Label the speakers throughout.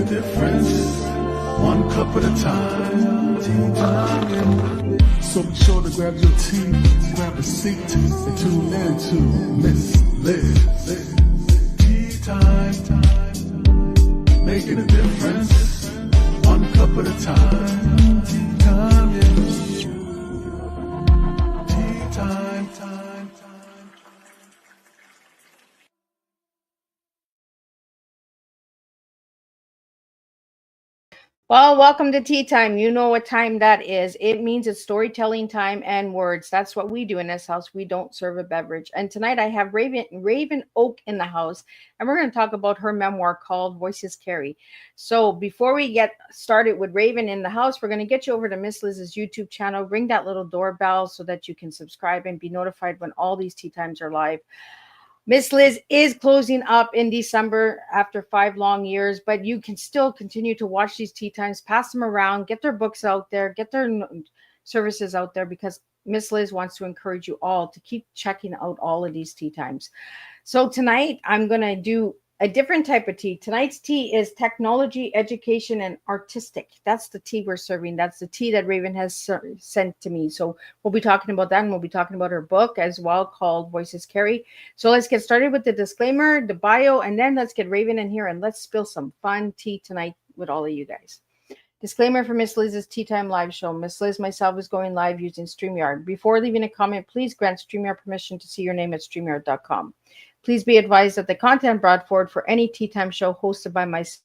Speaker 1: difference, one cup at a time. Tea time. So be sure to grab your tea, grab a seat, and tune in to Miss Liz. Tea time, making a difference, one cup at a time. Tea time, yeah. Tea time, time.
Speaker 2: Well, welcome to Tea Time. You know what time that is. It means it's storytelling time and words. That's what we do in this house. We don't serve a beverage. And tonight I have Raven Oak in the house, and we're going to talk about her memoir called Voices Carry. So before we get started with Raven in the house, we're going to get you over to Miss Liz's YouTube channel. Ring that little doorbell so that you can subscribe and be notified when all these Tea Times are live. Miss Liz is closing up in December after 5 long years, but you can still continue to watch these Tea Times, pass them around, get their books out there, get their services out there, because Miss Liz wants to encourage you all to keep checking out all of these Tea Times. So tonight I'm going to do a different type of tea. Tonight's tea is technology, education, and artistic. That's the tea we're serving. That's the tea that Raven has sent to me. So we'll be talking about that, and we'll be talking about her book as well called Voices Carry. So let's get started with the disclaimer, the bio, and then let's get Raven in here and let's spill some fun tea tonight with all of you guys. Disclaimer for Miss Liz's Tea Time live show. Miss Liz myself is going live using StreamYard. Before leaving a comment, please grant StreamYard permission to see your name at StreamYard.com. Please be advised that the content brought forward for any Tea Time show hosted by myself,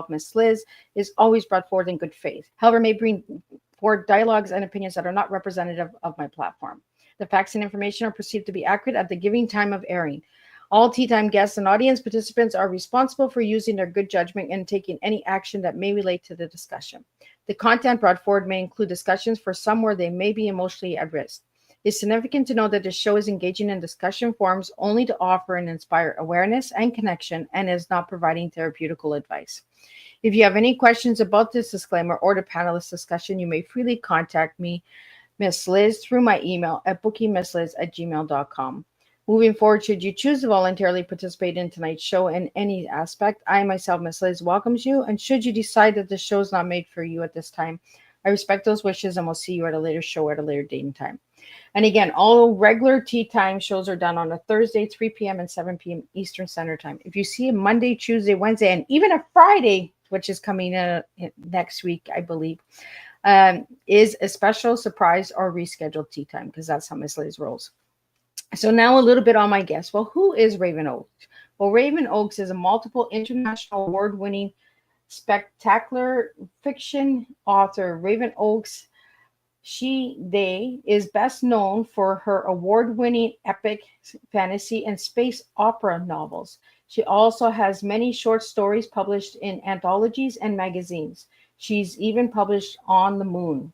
Speaker 2: Miss Liz, is always brought forward in good faith. However, may bring forward dialogues and opinions that are not representative of my platform. The facts and information are perceived to be accurate at the giving time of airing. All Tea Time guests and audience participants are responsible for using their good judgment and taking any action that may relate to the discussion. The content brought forward may include discussions for some where they may be emotionally at risk. It's significant to know that the show is engaging in discussion forums only to offer and inspire awareness and connection, and is not providing therapeutical advice. If you have any questions about this disclaimer or the panelist discussion, you may freely contact me, Miss Liz, through my email at bookingmissliz@gmail.com. Moving forward, should you choose to voluntarily participate in tonight's show in any aspect, I myself, Miss Liz, welcomes you. And should you decide that the show is not made for you at this time, I respect those wishes, and we'll see you at a later show at a later date and time. And again, all regular Tea Time shows are done on a Thursday, 3 p.m. and 7 p.m. Eastern Standard Time. If you see a Monday, Tuesday, Wednesday, and even a Friday, which is coming in next week, I believe, is a special surprise or rescheduled Tea Time, because that's how Miss Liz rolls. So now a little bit on my guest. Well, who is Raven Oaks? Well, Raven Oaks is a multiple international award-winning spectacular fiction author. Raven Oaks, they is best known for her award-winning epic fantasy and space opera novels. She also has many short stories published in anthologies and magazines. She's even published on the moon.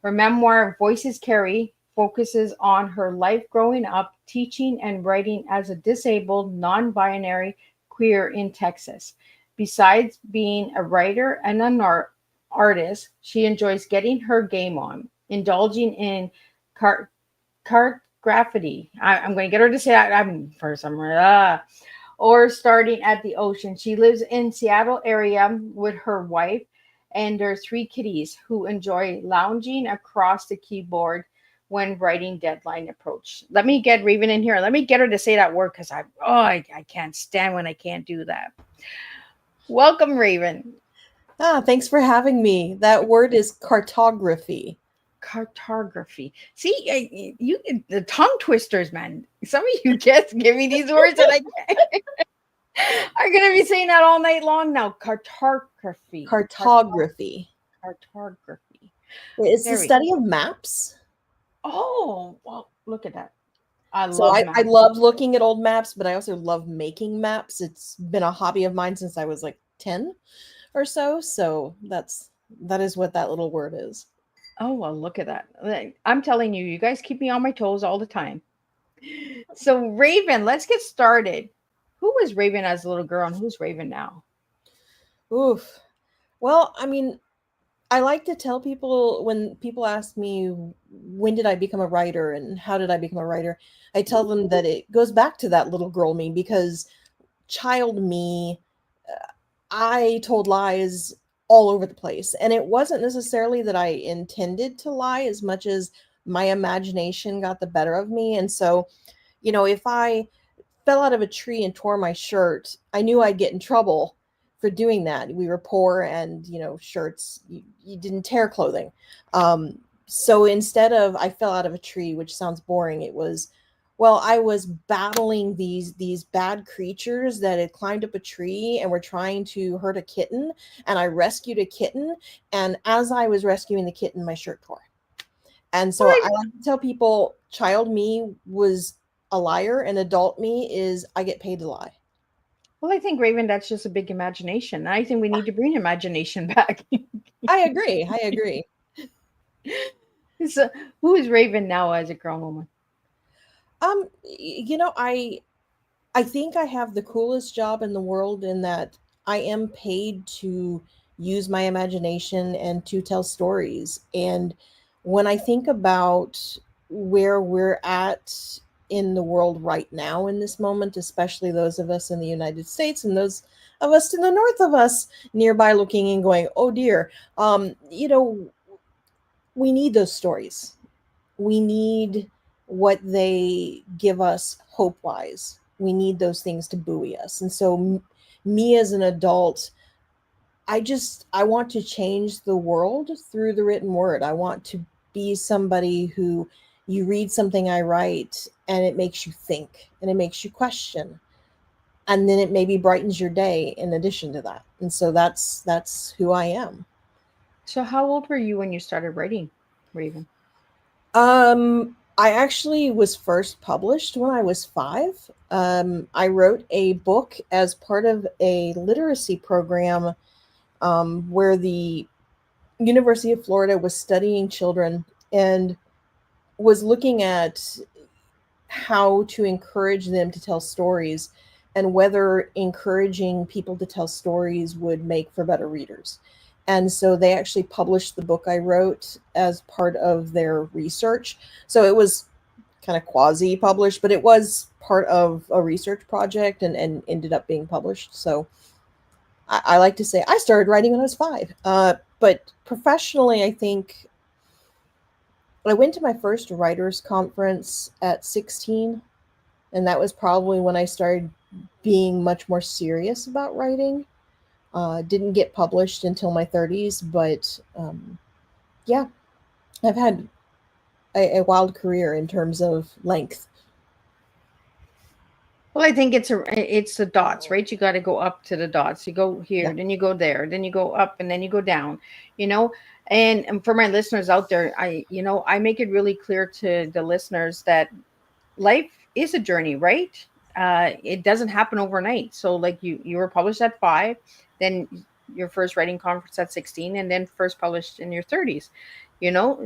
Speaker 2: Her memoir, Voices Carry, focuses on her life growing up, teaching and writing as a disabled, non-binary queer in Texas. Besides being a writer and an artist, she enjoys getting her game on, indulging in cartography. I'm going to get her to say that. I'm for some or starting at the ocean. She lives in Seattle area with her wife and their 3 kitties who enjoy lounging across the keyboard when writing deadline approach. Let me get Raven in here. Let me get her to say that word, because I can't stand when I can't do that. Welcome, Raven.
Speaker 3: Thanks for having me. That word is cartography.
Speaker 2: Cartography. See, you the tongue twisters, man. Some of you just give me these words that I can't. I'm gonna be saying that all night long now. Cartography.
Speaker 3: Cartography.
Speaker 2: Cartography.
Speaker 3: It's the study of maps.
Speaker 2: Oh, well, look at that.
Speaker 3: I love looking at old maps, but I also love making maps. It's been a hobby of mine since I was like 10 or so. So that is what that little word is.
Speaker 2: Oh, well, look at that. I'm telling you, you guys keep me on my toes all the time. So Raven, let's get started. Who was Raven as a little girl, and who's Raven now?
Speaker 3: Oof. Well, I mean, I like to tell people, when people ask me, when did I become a writer and how did I become a writer? I tell them that it goes back to that little girl me, because child me, I told lies all over the place. And it wasn't necessarily that I intended to lie as much as my imagination got the better of me. And so, if I fell out of a tree and tore my shirt, I knew I'd get in trouble for doing that. We were poor, and shirts, you didn't tear clothing. So instead of I fell out of a tree, which sounds boring, it was, well, I was battling these bad creatures that had climbed up a tree and were trying to hurt a kitten, and I rescued a kitten, and as I was rescuing the kitten, my shirt tore. And so I like to tell people, child me was a liar, and adult me is I get paid to lie.
Speaker 2: Well, I think, Raven, that's just a big imagination. I think we need to bring imagination back.
Speaker 3: I agree.
Speaker 2: So, who is Raven now as a grown woman?
Speaker 3: I think I have the coolest job in the world in that I am paid to use my imagination and to tell stories. And when I think about where we're at in the world right now in this moment, especially those of us in the United States and those of us to the north of us nearby looking and going, oh dear, we need those stories. We need what they give us hope wise. We need those things to buoy us. And so me as an adult, I want to change the world through the written word. I want to be somebody who you read something I write and it makes you think and it makes you question. And then it maybe brightens your day in addition to that. And so that's who I am.
Speaker 2: So how old were you when you started writing, Raven?
Speaker 3: I actually was first published when I was 5. I wrote a book as part of a literacy program where the University of Florida was studying children and was looking at how to encourage them to tell stories and whether encouraging people to tell stories would make for better readers. And so they actually published the book I wrote as part of their research. So it was kind of quasi-published, but it was part of a research project and ended up being published. So I like to say I started writing when I was 5. But professionally, I think I went to my first writers' conference at 16. And that was probably when I started being much more serious about writing. Didn't get published until my 30s, but yeah, I've had a wild career in terms of length.
Speaker 2: Well, I think it's the dots, right? You got to go up to the dots. You go here, then you go there, then you go up, and then you go down. And for my listeners out there, I make it really clear to the listeners that life is a journey, right? It doesn't happen overnight. So like you were published at 5, then your first writing conference at 16, and then first published in your 30s,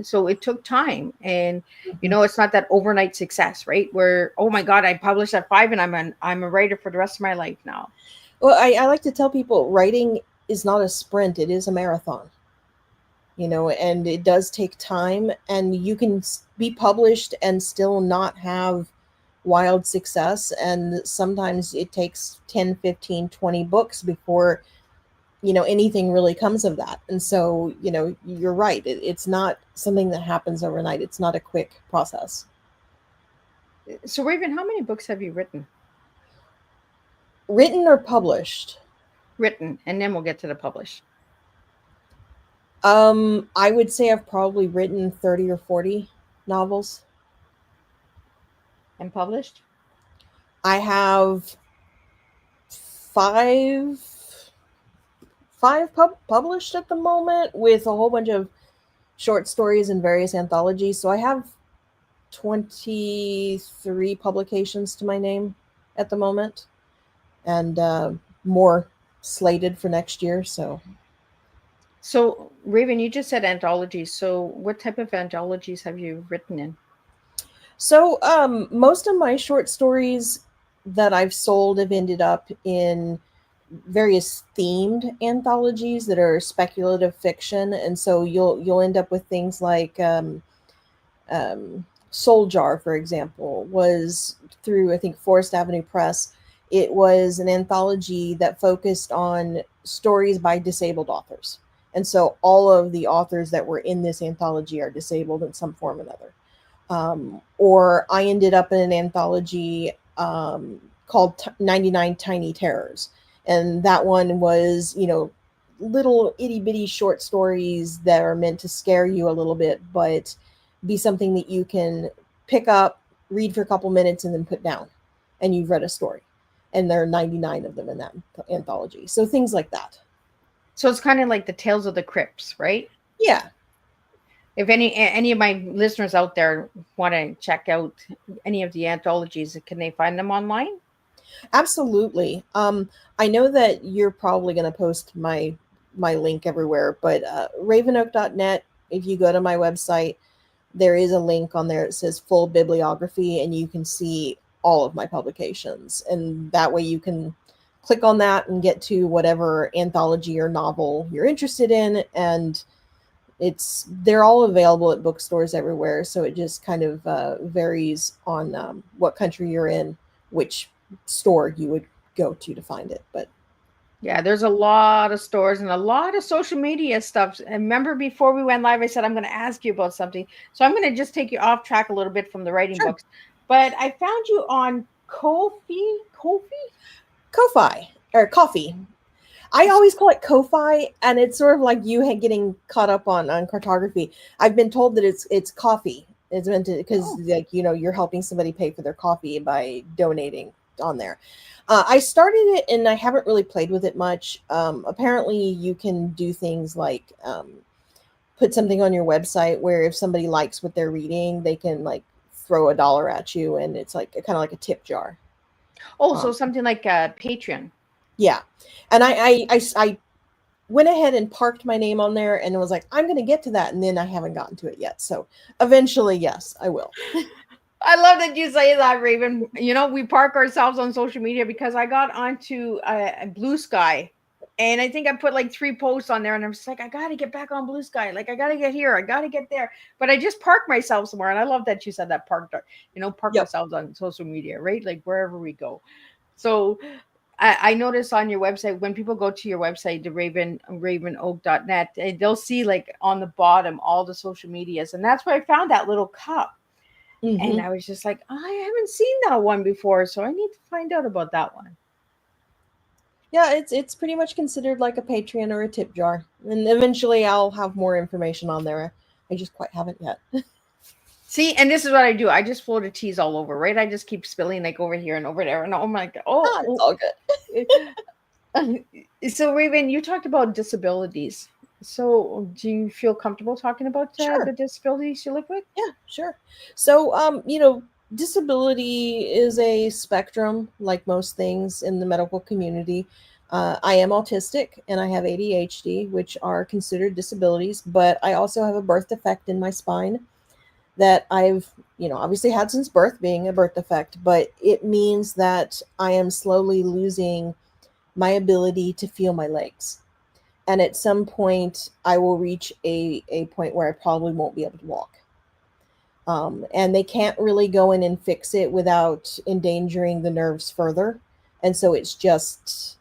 Speaker 2: so it took time. And it's not that overnight success, right? Where, oh my God, I published at 5 and I'm a writer for the rest of my life now.
Speaker 3: Well, I like to tell people writing is not a sprint, it is a marathon. And it does take time, and you can be published and still not have wild success. And sometimes it takes 10, 15, 20 books before, anything really comes of that. And so, you're right. It's not something that happens overnight. It's not a quick process.
Speaker 2: So Raven, how many books have you written?
Speaker 3: Written or published?
Speaker 2: Written, and then we'll get to the published.
Speaker 3: I would say I've probably written 30 or 40 novels.
Speaker 2: And published?
Speaker 3: I have 5 published at the moment, with a whole bunch of short stories and various anthologies. So I have 23 publications to my name at the moment, and more slated for next year. So
Speaker 2: Raven, you just said anthologies. So what type of anthologies have you written in?
Speaker 3: So most of my short stories that I've sold have ended up in various themed anthologies that are speculative fiction. And so you'll end up with things like Soul Jar, for example, was through, I think, Forest Avenue Press. It was an anthology that focused on stories by disabled authors. And so all of the authors that were in this anthology are disabled in some form or another. Or I ended up in an anthology called 99 Tiny Terrors. And that one was, little itty bitty short stories that are meant to scare you a little bit, but be something that you can pick up, read for a couple minutes, and then put down. And you've read a story. And there are 99 of them in that anthology. So things like that.
Speaker 2: So it's kind of like the Tales of the Crypts, right?
Speaker 3: Yeah.
Speaker 2: If any of my listeners out there want to check out any of the anthologies, can they find them online?
Speaker 3: Absolutely. I know that you're probably going to post my link everywhere, but ravenoak.net, if you go to my website, there is a link on there that says full bibliography, and you can see all of my publications. And that way you can click on that and get to whatever anthology or novel you're interested in. And they're all available at bookstores everywhere. So it just kind of varies on what country you're in, which store you would go to find it. But
Speaker 2: yeah, there's a lot of stores and a lot of social media stuff. And remember, before we went live, I said I'm going to ask you about something. So I'm going to just take you off track a little bit from the writing
Speaker 3: sure.
Speaker 2: books. But I found you on Ko-fi,
Speaker 3: or Coffee. I always call it Ko-fi, and it's sort of like you getting caught up on cartography. I've been told that it's coffee. It's meant to, because you're helping somebody pay for their coffee by donating on there. I started it and I haven't really played with it much. Apparently you can do things like put something on your website where if somebody likes what they're reading, they can like throw $1 at you, and it's like kind of like a tip jar.
Speaker 2: Oh, so something like Patreon.
Speaker 3: Yeah. And I went ahead and parked my name on there and was like, I'm going to get to that. And then I haven't gotten to it yet. So eventually, yes, I will.
Speaker 2: I love that you say that, Raven. We park ourselves on social media because I got onto Blue Sky, and I think I put like 3 posts on there, and I'm just like, I got to get back on Blue Sky. Like, I got to get here. I got to get there. But I just park myself somewhere. And I love that you said that, park ourselves on social media, right? Like wherever we go. So I noticed on your website, when people go to your website, the ravenoak.net, they'll see like on the bottom all the social medias. And that's where I found that little cup. Mm-hmm. And I was just like, I haven't seen that one before, so I need to find out about that one.
Speaker 3: Yeah, it's pretty much considered like a Patreon or a tip jar. And eventually I'll have more information on there. I just quite haven't yet.
Speaker 2: See, and this is what I do. I just float a tease all over, right? I just keep spilling like over here and over there. And oh my God.
Speaker 3: It's all
Speaker 2: good. So Raven, you talked about disabilities. So do you feel comfortable talking about the disabilities you live with?
Speaker 3: Yeah, sure. So, disability is a spectrum, like most things in the medical community. I am autistic and I have ADHD, which are considered disabilities, but I also have a birth defect in my spine that I've, obviously had since birth, being a birth defect, but it means that I am slowly losing my ability to feel my legs. And at some point, I will reach a point where I probably won't be able to walk. And they can't really go in and fix it without endangering the nerves further. And so it's just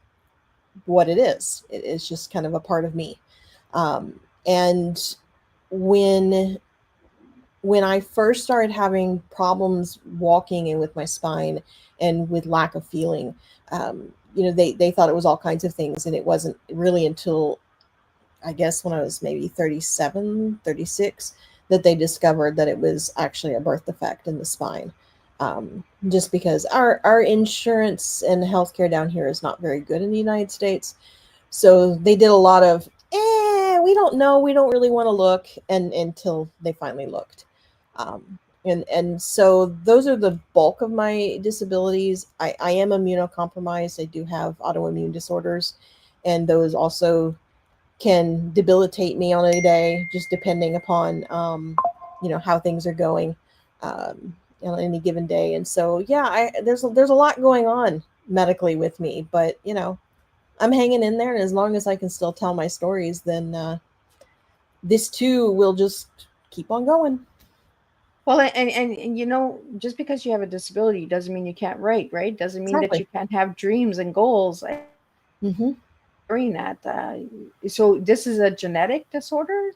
Speaker 3: what it is. It's just kind of a part of me. And when I first started having problems walking and with my spine and with lack of feeling, they thought it was all kinds of things. And it wasn't really until, I guess, when I was maybe 37, 36, that they discovered that it was actually a birth defect in the spine. Just because our insurance and healthcare down here is not very good in the United States. So they did a lot of, we don't know. We don't really want to look. And until they finally looked. And so those are the bulk of my disabilities. I am immunocompromised. I do have autoimmune disorders, and those also can debilitate me on a day, just depending upon, how things are going on any given day. And so, yeah, there's a lot going on medically with me, but, I'm hanging in there. And as long as I can still tell my stories, then this too will just keep on going.
Speaker 2: Well, and you know, just because you have a disability doesn't mean you can't write, right? Doesn't mean that
Speaker 3: Exactly.
Speaker 2: you can't have dreams and goals
Speaker 3: Hmm.
Speaker 2: during that. So this is a genetic disorder?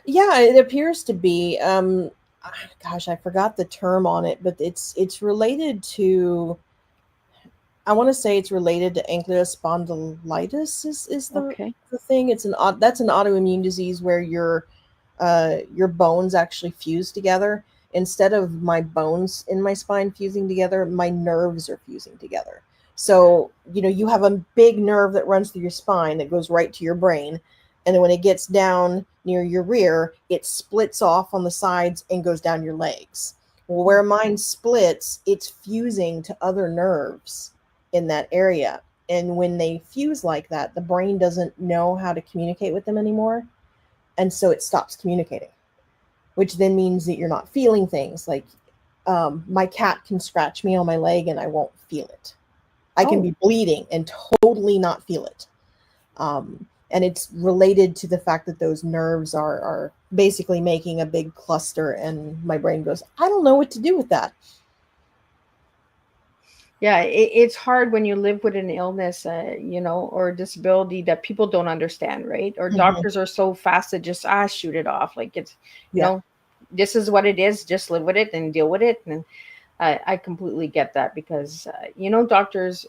Speaker 3: Yeah, it appears to be. Gosh, I forgot the term on it, but it's related to. I want to say it's related to ankylosing spondylitis. Is
Speaker 2: Okay.
Speaker 3: the thing? That's an autoimmune disease where your bones actually fuse together. Instead of my bones in my spine fusing together, my nerves are fusing together. So, you have a big nerve that runs through your spine that goes right to your brain. And then when it gets down near your rear, it splits off on the sides and goes down your legs. Well, where mine splits, it's fusing to other nerves in that area. And when they fuse like that, the brain doesn't know how to communicate with them anymore. And so it stops communicating, which then means that you're not feeling things. Like my cat can scratch me on my leg and I won't feel it. I can
Speaker 2: Oh,
Speaker 3: be bleeding and totally not feel it. And it's related to the fact that those nerves are basically making a big cluster, and my brain goes, I don't know what to do with that.
Speaker 2: yeah. It's hard when you live with an illness, you know, or a disability that people don't understand, right? Or
Speaker 3: Hmm.
Speaker 2: doctors are so fast to just shoot it off, like it's, you
Speaker 3: Yeah.
Speaker 2: know, this is what it is. Just live with it and deal with it. And I completely get that because you know, doctors,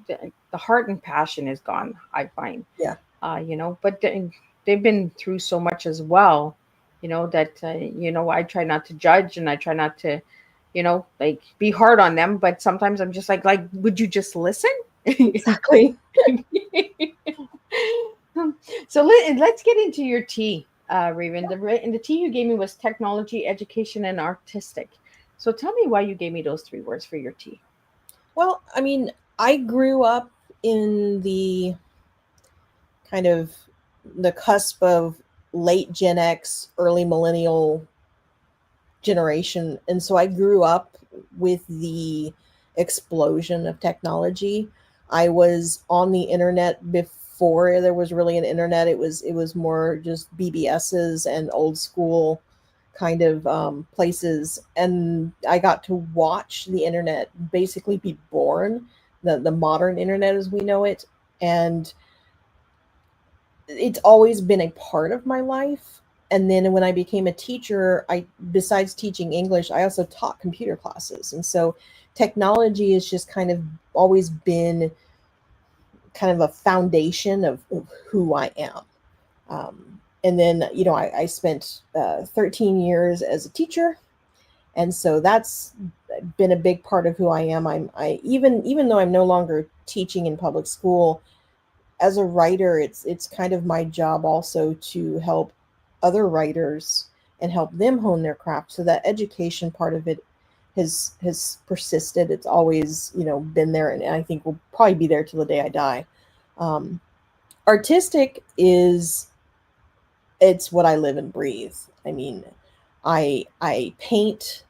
Speaker 2: the heart and passion is gone. I find,
Speaker 3: Yeah.
Speaker 2: you know, but they've been through so much as well, you know, that you know, I try not to judge and I try not to, you know, like be hard on them. But sometimes I'm just like, would you just listen?
Speaker 3: Exactly.
Speaker 2: So let's get into your tea, Raven. And the tea you gave me was technology, education, and artistic. So tell me why you gave me those three words for your tea.
Speaker 3: Well, I mean, I grew up in the kind of the cusp of late Gen X, early millennial generation. And so I grew up with the explosion of technology. I was on the internet before there was really an internet. It was more just BBSs and old school kind of places, and I got to watch the internet basically be born, the modern internet as we know it. And it's always been a part of my life. And then when I became a teacher, I besides teaching English, I also taught computer classes. And so technology has just kind of always been kind of a foundation of who I am. And then, I spent 13 years as a teacher, and so that's been a big part of who I am. Even though I'm no longer teaching in public school, as a writer, it's kind of my job also to help other writers and help them hone their craft. So that education part of it has persisted. It's always, been there, and I think will probably be there till the day I die. Um, Artistic is it's what I live and breathe. I mean, I paint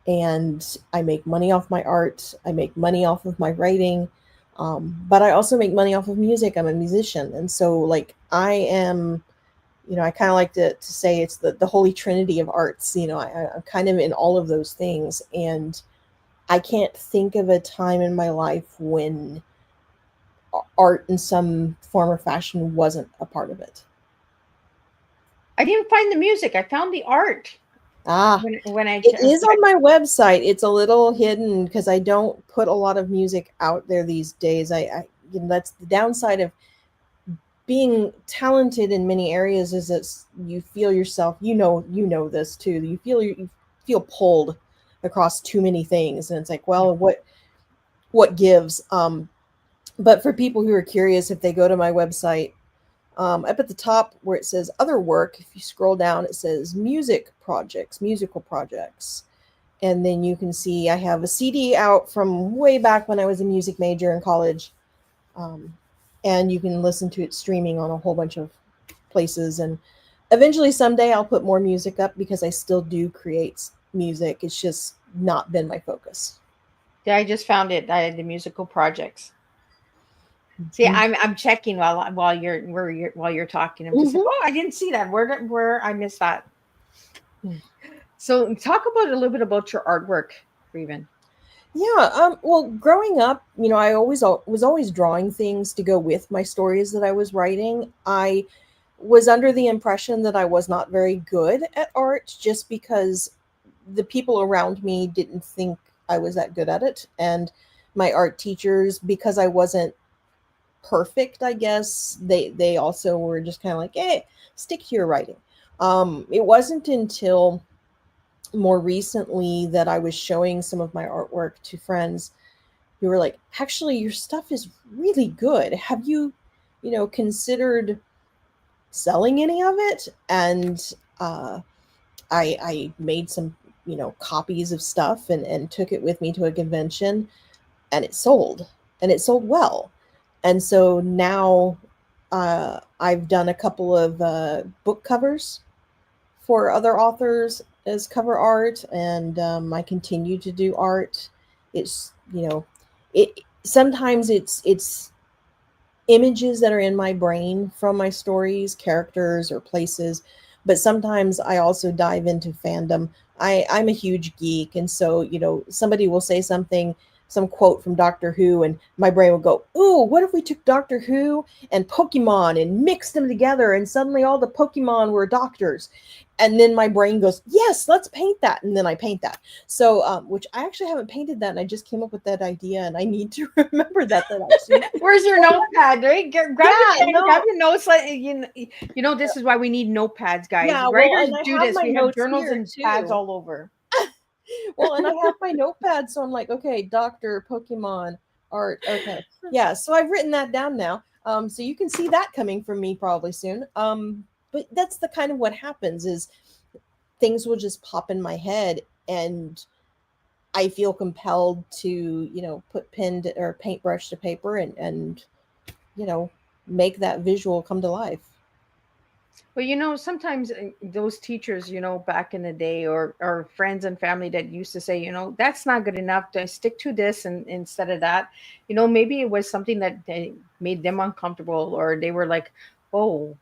Speaker 3: and I make money off my art. I make money off of my writing. But I also make money off of music. I'm a musician. And so like I am, I kind of like to say it's the holy trinity of arts. I'm kind of in all of those things. And I can't think of a time in my life when art in some form or fashion wasn't a part of it.
Speaker 2: I didn't find the music. I found the art
Speaker 3: Ah,
Speaker 2: when I
Speaker 3: it is on
Speaker 2: checked.
Speaker 3: my website. It's a little hidden because I don't put a lot of music out there these days. That's the downside of being talented in many areas, is that you feel yourself. You know this too. You feel pulled across too many things, and it's like,
Speaker 2: Yeah.
Speaker 3: well, what gives? But for people who are curious, if they go to my website, up at the top where it says other work, if you scroll down, it says musical projects. And then you can see I have a CD out from way back when I was a music major in college. Um, and you can listen to it streaming on a whole bunch of places. And eventually, someday, I'll put more music up because I still do create music. It's just not been my focus.
Speaker 2: Yeah, I just found it. The musical projects. See,
Speaker 3: Mhm.
Speaker 2: I'm checking while you're talking. I'm just like,
Speaker 3: Mhm.
Speaker 2: oh, I didn't see that. Where I missed that. So talk about a little bit about your artwork, Raven.
Speaker 3: Yeah, well, growing up, I was always drawing things to go with my stories that I was writing. I was under the impression that I was not very good at art just because the people around me didn't think I was that good at it. And my art teachers, because I wasn't perfect, I guess, they also were just kind of like, hey, stick to your writing. It wasn't until more recently that I was showing some of my artwork to friends who were like, actually, your stuff is really good. Have you, considered selling any of it? And I made some, copies of stuff and took it with me to a convention, and it sold well. And so now I've done a couple of book covers for other authors as cover art, and I continue to do art. It's it sometimes it's images that are in my brain from my stories, characters or places, but sometimes I also dive into fandom. I'm a huge geek, and so somebody will say something, some quote from Doctor Who, and my brain will go, "Ooh, what if we took Doctor Who and Pokemon and mixed them together, and suddenly all the Pokemon were doctors?" And then my brain goes, "Yes, let's paint that," and then I paint that. So, which I actually haven't painted that, and I just came up with that idea, and I need to remember that actually.
Speaker 2: Where's your notepad? Right, grab
Speaker 3: Yeah,
Speaker 2: your pen,
Speaker 3: no,
Speaker 2: grab your notes. Like this is why we need notepads, guys.
Speaker 3: yeah. Well,
Speaker 2: Writers
Speaker 3: and I
Speaker 2: do
Speaker 3: have
Speaker 2: this.
Speaker 3: my
Speaker 2: We have
Speaker 3: notes
Speaker 2: journals
Speaker 3: here
Speaker 2: and pads
Speaker 3: too.
Speaker 2: all over.
Speaker 3: Well, and I have my notepad, so I'm like, okay, Doctor, Pokemon, art. Okay, yeah. So I've written that down now. So you can see that coming from me probably soon. But that's the kind of what happens is things will just pop in my head, and I feel compelled to, put pen to, or paintbrush to paper and you know, make that visual come to life.
Speaker 2: Well, sometimes those teachers, back in the day, or friends and family that used to say, that's not good enough. To stick to this, and instead of that, maybe it was something that they made them uncomfortable, or they were like, oh,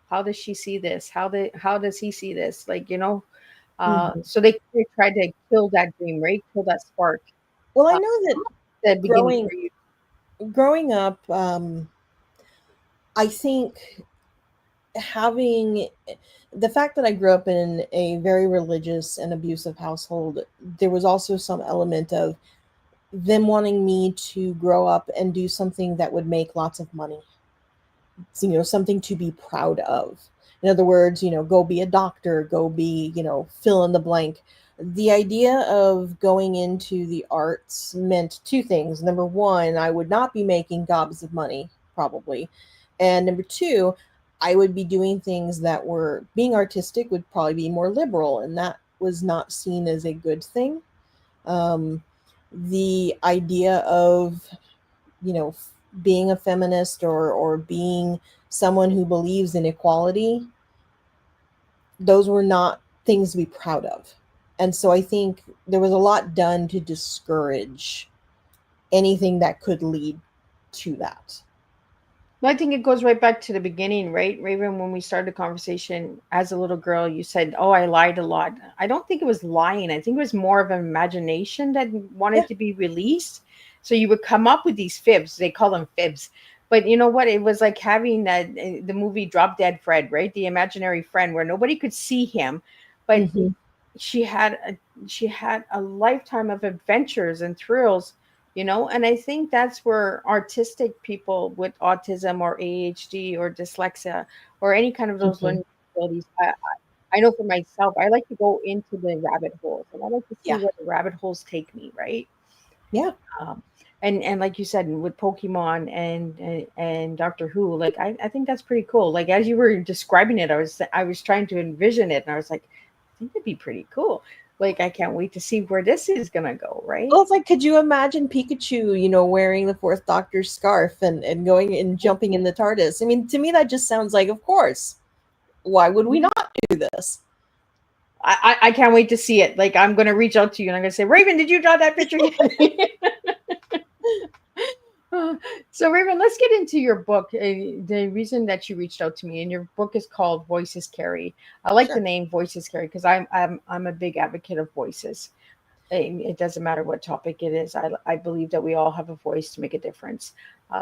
Speaker 2: how does she see this? How does he see this? Like,
Speaker 3: Mhm.
Speaker 2: so they tried to kill that dream, right? Kill that spark.
Speaker 3: Well, I
Speaker 2: Uh,
Speaker 3: know that
Speaker 2: the beginning
Speaker 3: growing
Speaker 2: for you.
Speaker 3: growing up, I think having the fact that I grew up in a very religious and abusive household, there was also some element of them wanting me to grow up and do something that would make lots of money. So, something to be proud of. In other words, go be a doctor, go be, fill in the blank. The idea of going into the arts meant two things. Number one, I would not be making gobs of money, probably. And number two, I would be doing things that were being artistic would probably be more liberal, and that was not seen as a good thing. Um, the idea of being a feminist or being someone who believes in equality, those were not things to be proud of. And so I think there was a lot done to discourage anything that could lead to that.
Speaker 2: Well, I think it goes right back to the beginning, right, Raven? When we started the conversation as a little girl, you said, "Oh, I lied a lot." I don't think it was lying. I think it was more of an imagination that
Speaker 3: Yeah.
Speaker 2: wanted to be released. So you would come up with these fibs. They call them fibs. But you know what? It was like having that the movie Drop Dead Fred, right? The imaginary friend where nobody could see him, but
Speaker 3: Hmm.
Speaker 2: she had a lifetime of adventures and thrills, and I think that's where artistic people with autism or ADHD or dyslexia or any kind of those
Speaker 3: Hmm.
Speaker 2: learning disabilities, I know for myself, I like to go into the rabbit holes, and I like to see
Speaker 3: Yeah.
Speaker 2: where the rabbit holes take me, right?
Speaker 3: Yeah.
Speaker 2: um, and like you said, with Pokemon and Doctor Who, like I think that's pretty cool. Like as you were describing it, I was trying to envision it, and I was like, I think it'd be pretty cool. Like I can't wait to see where this is gonna go, right?
Speaker 3: Well, it's like, could you imagine Pikachu, wearing the Fourth Doctor's scarf and going and jumping in the TARDIS? I mean, to me, that just sounds like, of course. Why would we not do this?
Speaker 2: I can't wait to see it. Like I'm gonna reach out to you and I'm gonna say, Raven, did you draw that picture yet? So, Raven, let's get into your book. The reason that you reached out to me, and your book is called Voices Carry. I like the
Speaker 3: Sure.
Speaker 2: name Voices Carry because I'm a big advocate of voices. It doesn't matter what topic it is. I believe that we all have a voice to make a difference.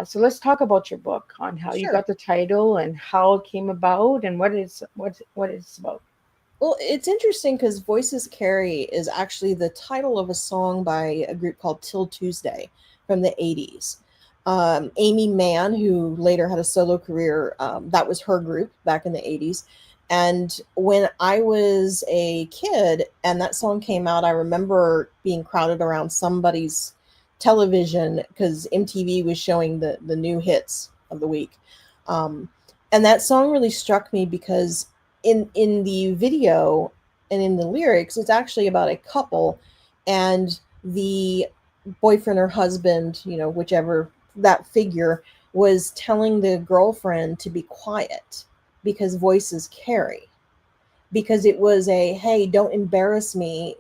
Speaker 2: So let's talk about your book, on how you
Speaker 3: Sure.
Speaker 2: got the title and how it came about and what it's about.
Speaker 3: Well, it's interesting because Voices Carry is actually the title of a song by a group called Till Tuesday from the 80s. Amy Mann, who later had a solo career, that was her group back in the 80s. And when I was a kid and that song came out, I remember being crowded around somebody's television because MTV was showing the new hits of the week. Um, and that song really struck me because in the video and in the lyrics, it's actually about a couple, and the boyfriend or husband, whichever that figure, was telling the girlfriend to be quiet because voices carry. Because it was a, hey, don't embarrass me.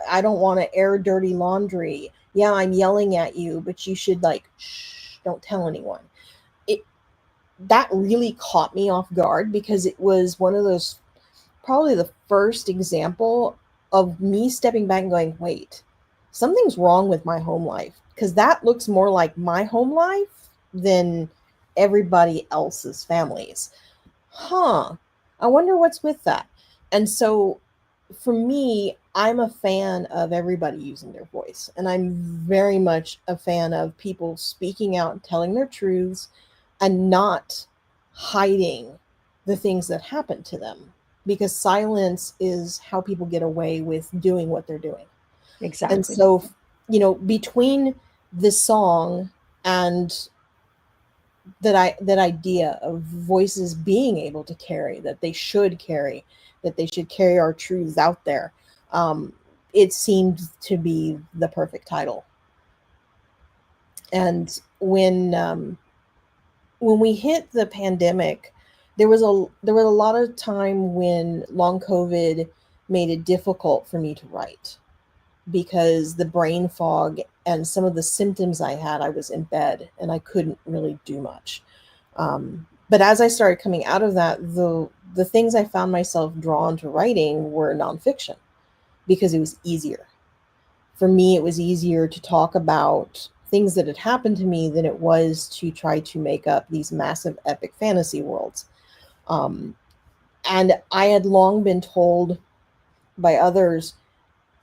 Speaker 3: I don't want to air dirty laundry. Yeah, I'm yelling at you, but you should like, shh, don't tell anyone. It That really caught me off guard because it was one of those, probably the first example of me stepping back and going, wait, something's wrong with my home life, because that looks more like my home life than everybody else's families. Huh. I wonder what's with that. And so for me, I'm a fan of everybody using their voice. And I'm very much a fan of people speaking out and telling their truths and not hiding the things that happen to them, because silence is how people get away with doing what they're doing. And
Speaker 2: Exactly.
Speaker 3: so, between this song and that idea of voices being able to carry, that they should carry our truths out there, um, it seemed to be the perfect title. And when we hit the pandemic, there was a lot of time when long COVID made it difficult for me to write, because the brain fog and some of the symptoms I had, I was in bed and I couldn't really do much. But as I started coming out of that, the things I found myself drawn to writing were nonfiction, because it was easier. For me, it was easier to talk about things that had happened to me than it was to try to make up these massive epic fantasy worlds. Um, and I had long been told by others,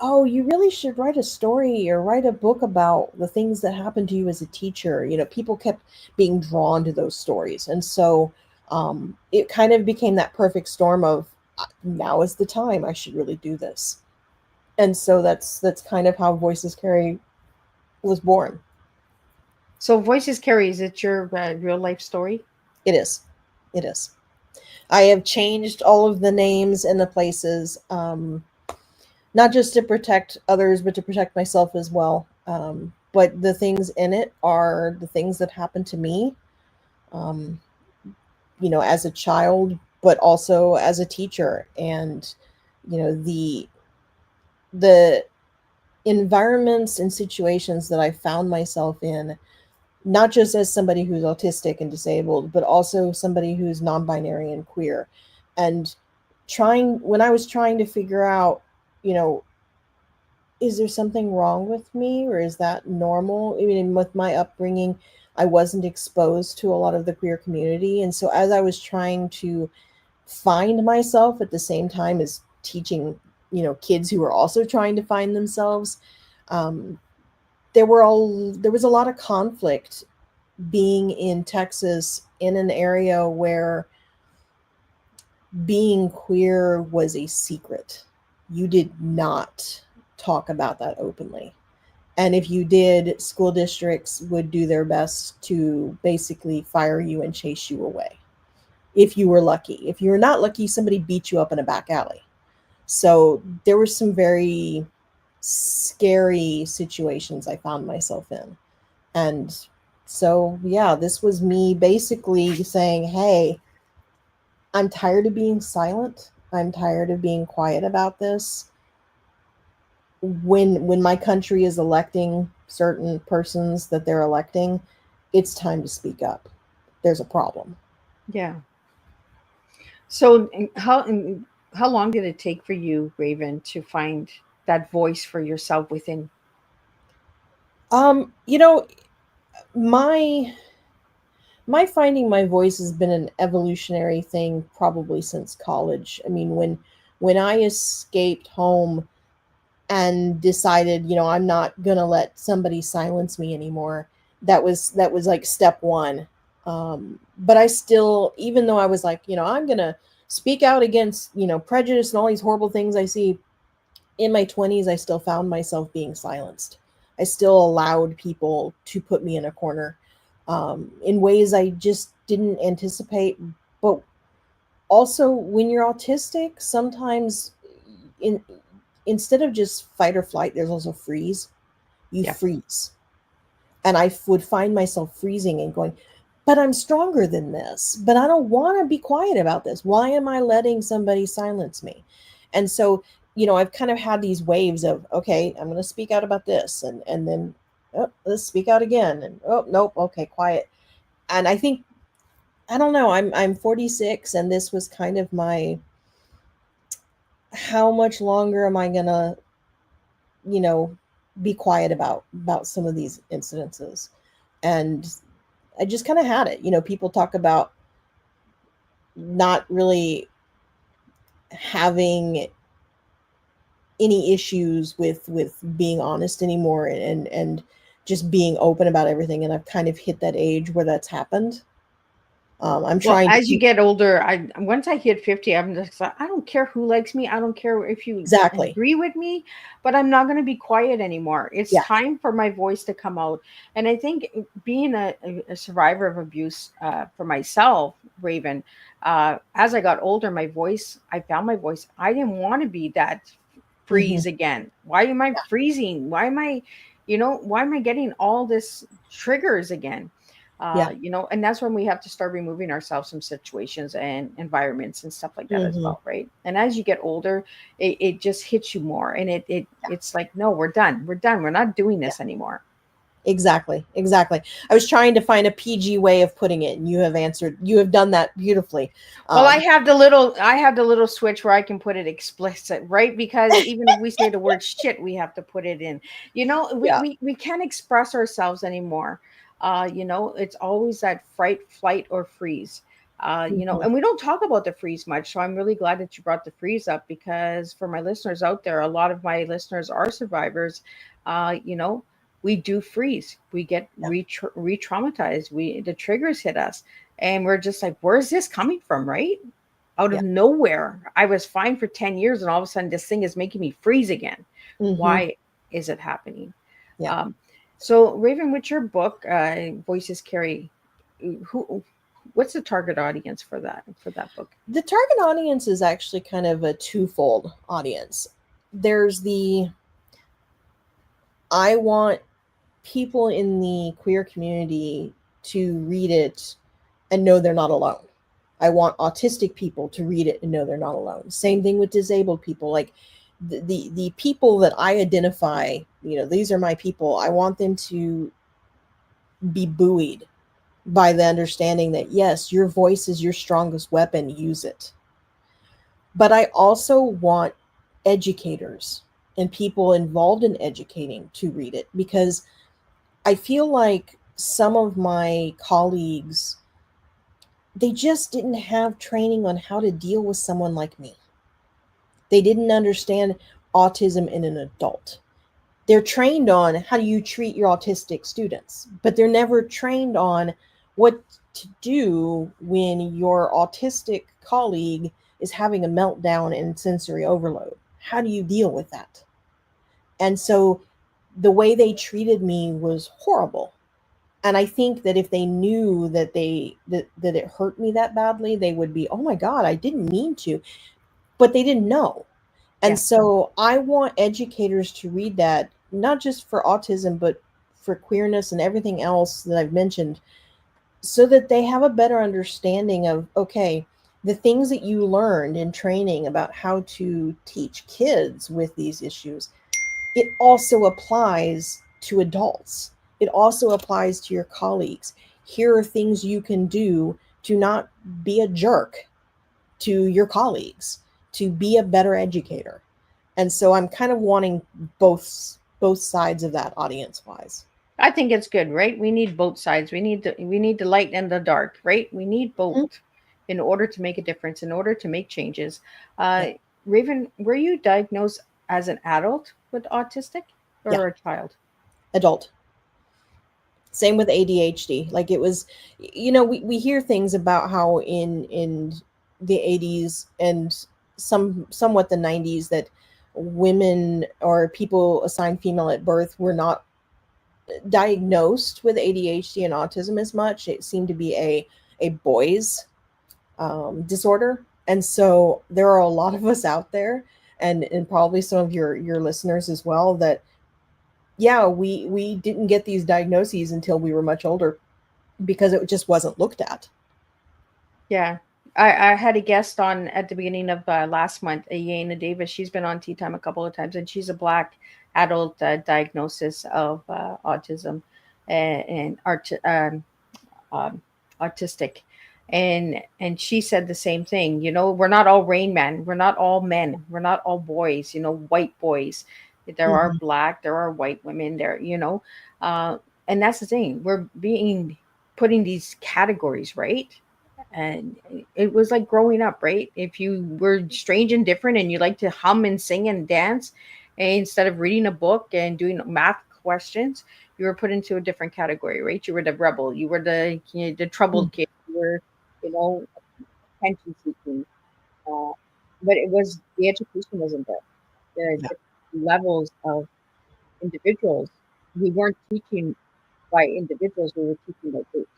Speaker 3: oh, you really should write a story or write a book about the things that happened to you as a teacher. People kept being drawn to those stories. And so it kind of became that perfect storm of, now is the time, I should really do this. And so that's kind of how Voices Carry was born.
Speaker 2: So, Voices Carry, is it your real life story?
Speaker 3: It is. It is. I have changed all of the names and the places, not just to protect others, but to protect myself as well. But the things in it are the things that happened to me, um, as a child, but also as a teacher. And, the environments and situations that I found myself in, not just as somebody who's autistic and disabled, but also somebody who's non-binary and queer. And when I was trying to figure out, you know, is there something wrong with me, or is that normal? I mean, with my upbringing, I wasn't exposed to a lot of the queer community. And so as I was trying to find myself at the same time as teaching, kids who were also trying to find themselves, um, there was a lot of conflict being in Texas, in an area where being queer was a secret. You did not talk about that openly. And if you did, school districts would do their best to basically fire you and chase you away. If you were lucky. If you were not lucky, somebody beat you up in a back alley. So there were some very scary situations I found myself in. And so, yeah, this was me basically saying, hey, I'm tired of being silent. I'm tired of being quiet about this. When my country is electing certain persons that they're electing, it's time to speak up. There's a problem.
Speaker 2: Yeah. So how long did it take for you, Raven, to find that voice for yourself within?
Speaker 3: You know, my my finding my voice has been an evolutionary thing probably since college. I mean, when I escaped home and decided, I'm not gonna let somebody silence me anymore. That was like step one. But I still, even though I was like, I'm gonna speak out against, prejudice and all these horrible things I see in my 20s, I still found myself being silenced. I still allowed people to put me in a corner in ways I just didn't anticipate. But also, when you're autistic, sometimes in instead of just fight or flight, there's also freeze. You
Speaker 2: Yeah.
Speaker 3: freeze. And I would find myself freezing and going, but I'm stronger than this. But I don't want to be quiet about this. Why am I letting somebody silence me? And so, I've kind of had these waves of, okay, I'm going to speak out about this. And then, oh, let's speak out again. And, oh, nope. Okay, quiet. And I think, I don't know, I'm 46, and this was kind of my, how much longer am I going to you know be quiet about some of these incidences. And I just kind of had it. People talk about not really having any issues with being honest anymore, and just being open about everything, and I've kind of hit that age where that's happened. I'm
Speaker 2: Well,
Speaker 3: trying to
Speaker 2: as you
Speaker 3: keep.
Speaker 2: get older, I once I hit 50, I'm just like, I don't care who likes me. I don't care if you
Speaker 3: Exactly.
Speaker 2: agree with me, but I'm not going to be quiet anymore. It's
Speaker 3: Yeah.
Speaker 2: time for my voice to come out. And I think being a survivor of abuse for myself, Raven, as I got older, I found my voice. I didn't want to be that
Speaker 3: Hmm.
Speaker 2: freeze again. Why am I freezing? Why am I getting all this triggers again?
Speaker 3: Yeah.
Speaker 2: And that's when we have to start removing ourselves from situations and environments and stuff like that as
Speaker 3: Hmm.
Speaker 2: well, right? And as you get older, it just hits you more, and it's like, no, we're not doing
Speaker 3: Yeah.
Speaker 2: this anymore.
Speaker 3: Exactly. Exactly. I was trying to find a PG way of putting it, and you have done that beautifully.
Speaker 2: Well,
Speaker 3: um
Speaker 2: I have the little switch where I can put it explicit, right? Because even if we say the word shit, we have to put it in.
Speaker 3: yeah.
Speaker 2: We can't express ourselves anymore. It's always that fright, flight, or freeze.
Speaker 3: Hmm.
Speaker 2: And we don't talk about the freeze much. So I'm really glad that you brought the freeze up, because for my listeners out there, a lot of my listeners are survivors. Uh, you know, we do freeze. We get
Speaker 3: Yeah.
Speaker 2: re-traumatized. The triggers hit us, and we're just like, where's this coming from, right? Out of
Speaker 3: Yeah.
Speaker 2: nowhere. I was fine for 10 years, and all of a sudden this thing is making me freeze again.
Speaker 3: Hmm.
Speaker 2: Why is it happening?
Speaker 3: Yeah.
Speaker 2: Um, so Raven, with your book, Voices Carry, who what's the target audience for that book?
Speaker 3: The target audience is actually kind of a twofold audience. There's the, I want people in the queer community to read it and know they're not alone. I want autistic people to read it and know they're not alone. Same thing with disabled people. Like the people that I identify, these are my people. I want them to be buoyed by the understanding that yes, your voice is your strongest weapon. Use it. But I also want educators and people involved in educating to read it, because I feel like some of my colleagues, they just didn't have training on how to deal with someone like me. They didn't understand autism in an adult. They're trained on how do you treat your autistic students, but they're never trained on what to do when your autistic colleague is having a meltdown and sensory overload. How do you deal with that? And so the way they treated me was horrible. And I think that if they knew that it hurt me that badly, they would be, oh my God, I didn't mean to. But they didn't know. And
Speaker 2: Yeah.
Speaker 3: so I want educators to read that, not just for autism, but for queerness and everything else that I've mentioned, so that they have a better understanding of, okay, the things that you learned in training about how to teach kids with these issues, it also applies to adults. it also applies to your colleagues. Here are things you can do to not be a jerk to your colleagues, to be a better educator. And so I'm kind of wanting both sides of that audience wise.
Speaker 2: I think it's good, right? We need both sides. We need the light and the dark, right? We need both in order to make a difference, in order to make changes.
Speaker 3: Yeah.
Speaker 2: Raven, were you diagnosed as an adult with autistic
Speaker 3: Yeah.
Speaker 2: or a child?
Speaker 3: Adult. Same with ADHD. Like it was, we hear things about how in the 80s and somewhat the 90s that women or people assigned female at birth were not diagnosed with ADHD and autism as much. It seemed to be a boys disorder. And so there are a lot of us out there, and probably some of your listeners as well, that yeah, we didn't get these diagnoses until we were much older because it just wasn't looked at.
Speaker 2: Yeah. I had a guest on at the beginning of last month, Yana Davis. She's been on Tea Time a couple of times, and she's a Black adult diagnosis of autism and autistic. And she said the same thing. We're not all Rain Man. We're not all men. We're not all boys. White boys. There are
Speaker 3: Mhm.
Speaker 2: Black. There are white women. Uh, and that's the thing. We're being put in these categories, right? And it was like growing up, right? If you were strange and different and you like to hum and sing and dance, instead of reading a book and doing math questions, you were put into a different category, right? You were the rebel, you were the troubled kid, you were, you know, attention seeking. Uh, but it was the education wasn't there. The
Speaker 3: Yeah.
Speaker 2: levels of individuals, we weren't teaching by individuals, we were teaching by groups.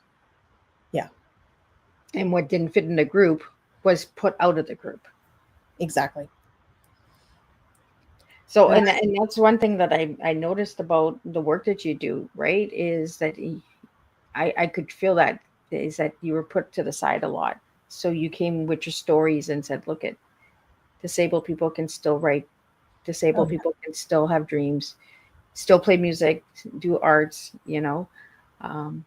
Speaker 3: Yeah,
Speaker 2: And what didn't fit in the group was put out of the group.
Speaker 3: exactly.
Speaker 2: So,
Speaker 3: Uh,
Speaker 2: and that's one thing that I noticed about the work that you do, right? Is that I could feel that is that you were put to the side a lot. So you came with your stories and said, look, at disabled people can still write,
Speaker 3: oh
Speaker 2: disabled
Speaker 3: yeah.
Speaker 2: people can still have dreams, still play music, do arts. Um,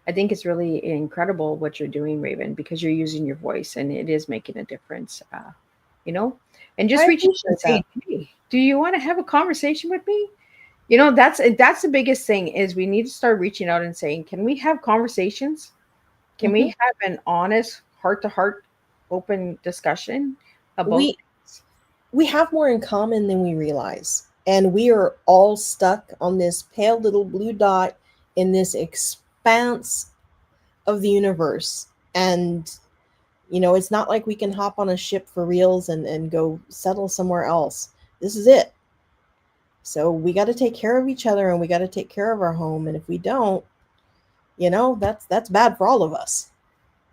Speaker 2: I think it's really incredible what you're doing, Raven, because you're using your voice and it is making a difference. You know, and
Speaker 3: I
Speaker 2: just reaching out and
Speaker 3: appreciate that.
Speaker 2: saying, "Hey, do you want to have a conversation with me?" That's the biggest thing is we need to start reaching out and saying, "Can we have conversations? Can we
Speaker 3: Mhm.
Speaker 2: have an honest, heart to heart, open discussion about?"
Speaker 3: we we have more in common than we realize, and we are all stuck on this pale little blue dot in this expanse of the universe. And it's not like we can hop on a ship for reals and go settle somewhere else. This is it. So we got to take care of each other, and we got to take care of our home. And if we don't, that's bad for all of us.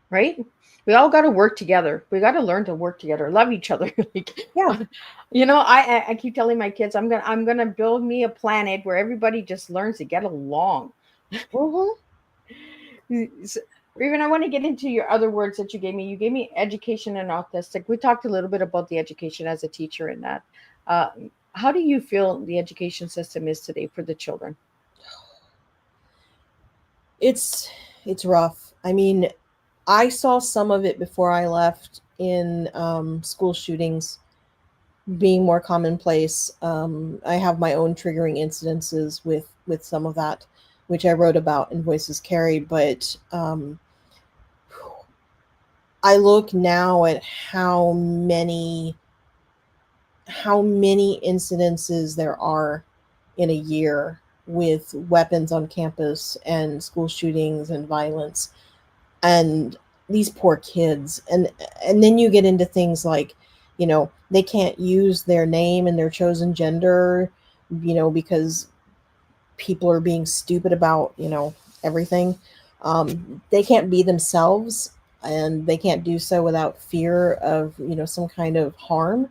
Speaker 2: Right? We all got to work together. We got to learn to work together, love each other. Like,
Speaker 3: Yeah.
Speaker 2: I keep telling my kids I'm gonna build me a planet where everybody just learns to get along.
Speaker 3: Hmm.
Speaker 2: S- Raven, I want to get into your other words that you gave me. You gave me education and autistic. We talked a little bit about the education as a teacher in that. Uh, how do you feel the education system is today for the children?
Speaker 3: It's rough. I mean, I saw some of it before I left in school shootings being more commonplace. I have my own triggering incidences with some of that, which I wrote about in Voices Carried. But I look now at how many incidences there are in a year with weapons on campus and school shootings and violence, and these poor kids. And then you get into things like, they can't use their name and their chosen gender, because people are being stupid about, everything. They can't be themselves, and they can't do so without fear of, some kind of harm.